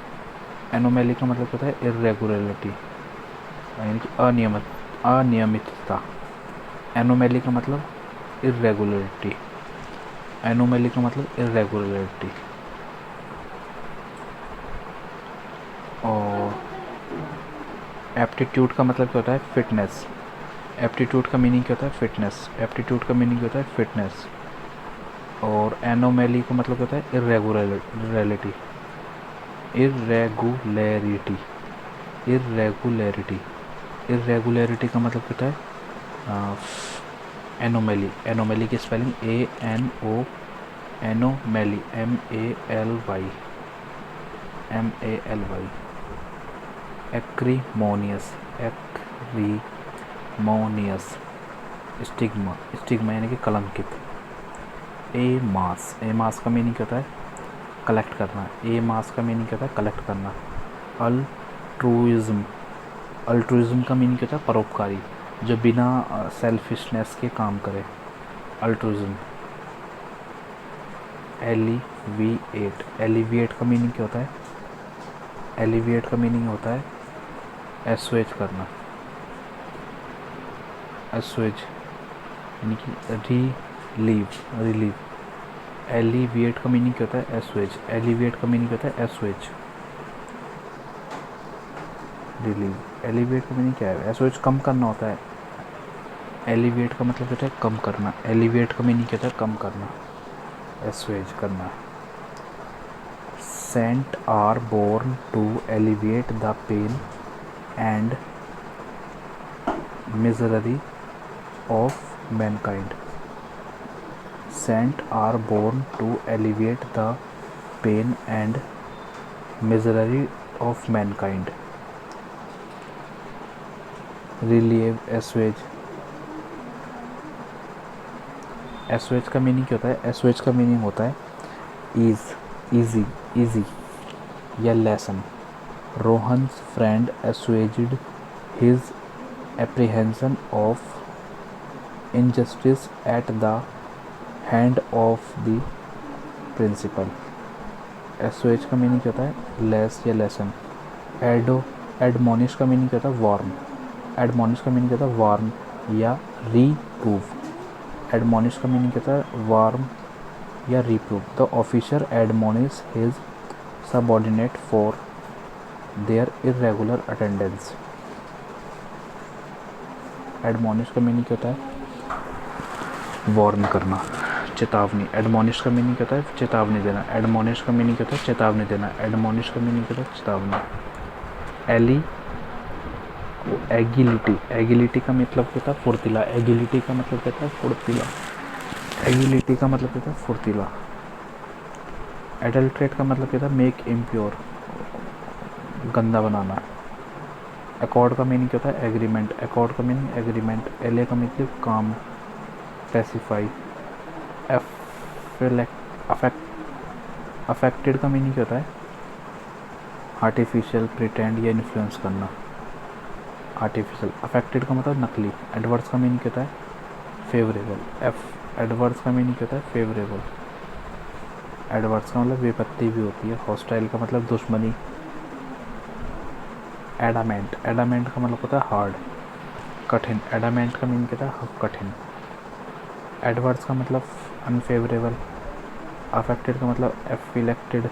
एनोमेली का मतलब होता है इरेगुलरिटी, यानी कि अनियमितता। एनोमेली का मतलब इरेगुलरिटी। एनोमेली का मतलब इरेगुलरिटी। और एप्टीट्यूड का मतलब क्या होता है फिटनेस। एप्टीट्यूड का मीनिंग क्या होता है फिटनेस। एप्टीट्यूड का मीनिंग क्या होता है फिटनेस। और एनोमेली का मतलब क्या होता है? इरेगुलरिटी, इरेगुलरिटी, इरेगुलरिटी, इरेगुलरिटी का मतलब क्या होता है? एनोमेली, एनोमेली की spelling ANO, anomaly, MALY, MALY। Acrimonious, acrimonious, stigma, stigma यानी कि कलंकित। ए मास का मीनिंग क्या होता है? कलेक्ट करना। ए मास का मीनिंग क्या होता है? कलेक्ट करना। अल्ट्रुइज्म, अल्ट्रुइज्म का मीनिंग क्या होता है? परोपकारी, जो बिना सेल्फिशनेस के काम करे, अल्ट्रुइज्म। एलिविएट, एलिविएट का मीनिंग क्या होता है? एलिविएट का मीनिंग होता है एस्वेज करना, एस्वेज यानी कि रिलीव, रिलीव। एलिविएट का मीनिंग क्या होता है? एस्वेज, एलिविएट का मीनिंग क्या होता है? एस्वेज, रिलीव। एलिविएट का मीनिंग क्या है? एस्वेज कम करना होता है। एलिविएट का मतलब होता है कम करना, एलिविएट का मीनिंग क्या होता है? कम करना, एस्वेज करना। Saint are born to alleviate the pain and misery of mankind. Saints are born to alleviate the pain and misery of mankind. Relieve, assuage, assuage का मीनिंग क्या होता है? assuage का मीनिंग होता है ease, easy, easy या lesson. Rohan's friend assuaged his apprehension of injustice at the hand of the principal. एसओएच का meaning क्या होता है? लेस या लेसन। एडमोनिश का मीनिंग क्या होता है? वार्म, एडमोनिश का मीनिंग क्या होता है? वार्म या रीप्रूव। एडमोनिश का मीनिंग क्या होता है? वार्म या reprove. The officer admonish his subordinate for their irregular attendance. Admonish का मीनिंग क्या होता है? वार्न करना, चेतावनी। एडमोनिश का मीनिंग क्या होता है? चेतावनी देना। एडमोनिश का मीनिंग क्या होता है? चेतावनी देना। एडमोनिश का मीनिंग क्या होता है? चेतावनी। एगिलिटी, एगिलिटी का मतलब क्या होता है? फुर्तीला। एगिलिटी का मतलब क्या होता है? फुर्तीला। एगिलिटी का मतलब क्या होता है? फुर्तीला। एडल्ट्रेट का मतलब क्या होता है? मेक इम्प्योर, गंदा बनाना। अकॉर्ड का मीनिंग क्या होता है? एग्रीमेंट। अकॉर्ड का मीनिंग एग्रीमेंट। एले का मतलब काम, पैसिफाई। अफेक्टेड का मीनिंग क्या होता है? आर्टिफिशियल, प्रिटेंड या इन्फ्लुएंस करना, आर्टिफिशियल। अफेक्टेड का मतलब नकली। एडवर्स का मीनिंग क्या होता है? फेवरेबल। एडवर्स का मीनिंग क्या होता है? फेवरेबल। एडवर्स का मतलब विपत्ति भी होती है। हॉस्टाइल का मतलब दुश्मनी। एडामेंट, एडामेंट का मतलब होता है हार्ड, कठिन। एडामेंट का मीनिंग क्या होता है? कठिन। एडवर्स का मतलब अनफेवरेबल। अफेक्टेड का मतलब एफिलेक्टेड।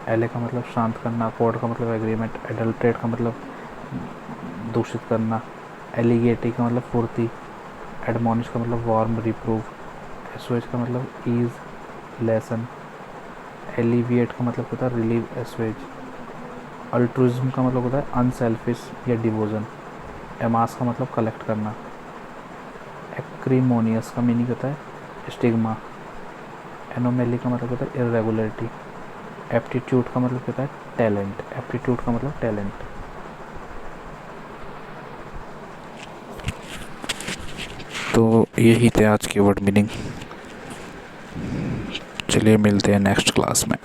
एले का मतलब शांत करना। कोड का मतलब एग्रीमेंट। एडल्ट्रेट का मतलब दूषित करना। एलिगेटी का मतलब फुर्ती। एडमोनिश का मतलब वार्म, रिप्रूव। एसवेज का मतलब ईज, लेसन। एलिविएट का मतलब होता है रिलीव, एसवेज। अल्ट्रुइज्म का मतलब होता है अनसेल्फिश या डिवोजन। एमास का मतलब कलेक्ट करना। एक्रीमोनियस का मीनिंग होता है स्टिग्मा। एनोमेली का मतलब होता है इरेगुलरिटी। एप्टीट्यूड का मतलब होता है टैलेंट। एप्टीट्यूड का मतलब टैलेंट। तो यही थे आज के वर्ड मीनिंग। चलिए मिलते हैं नेक्स्ट क्लास में।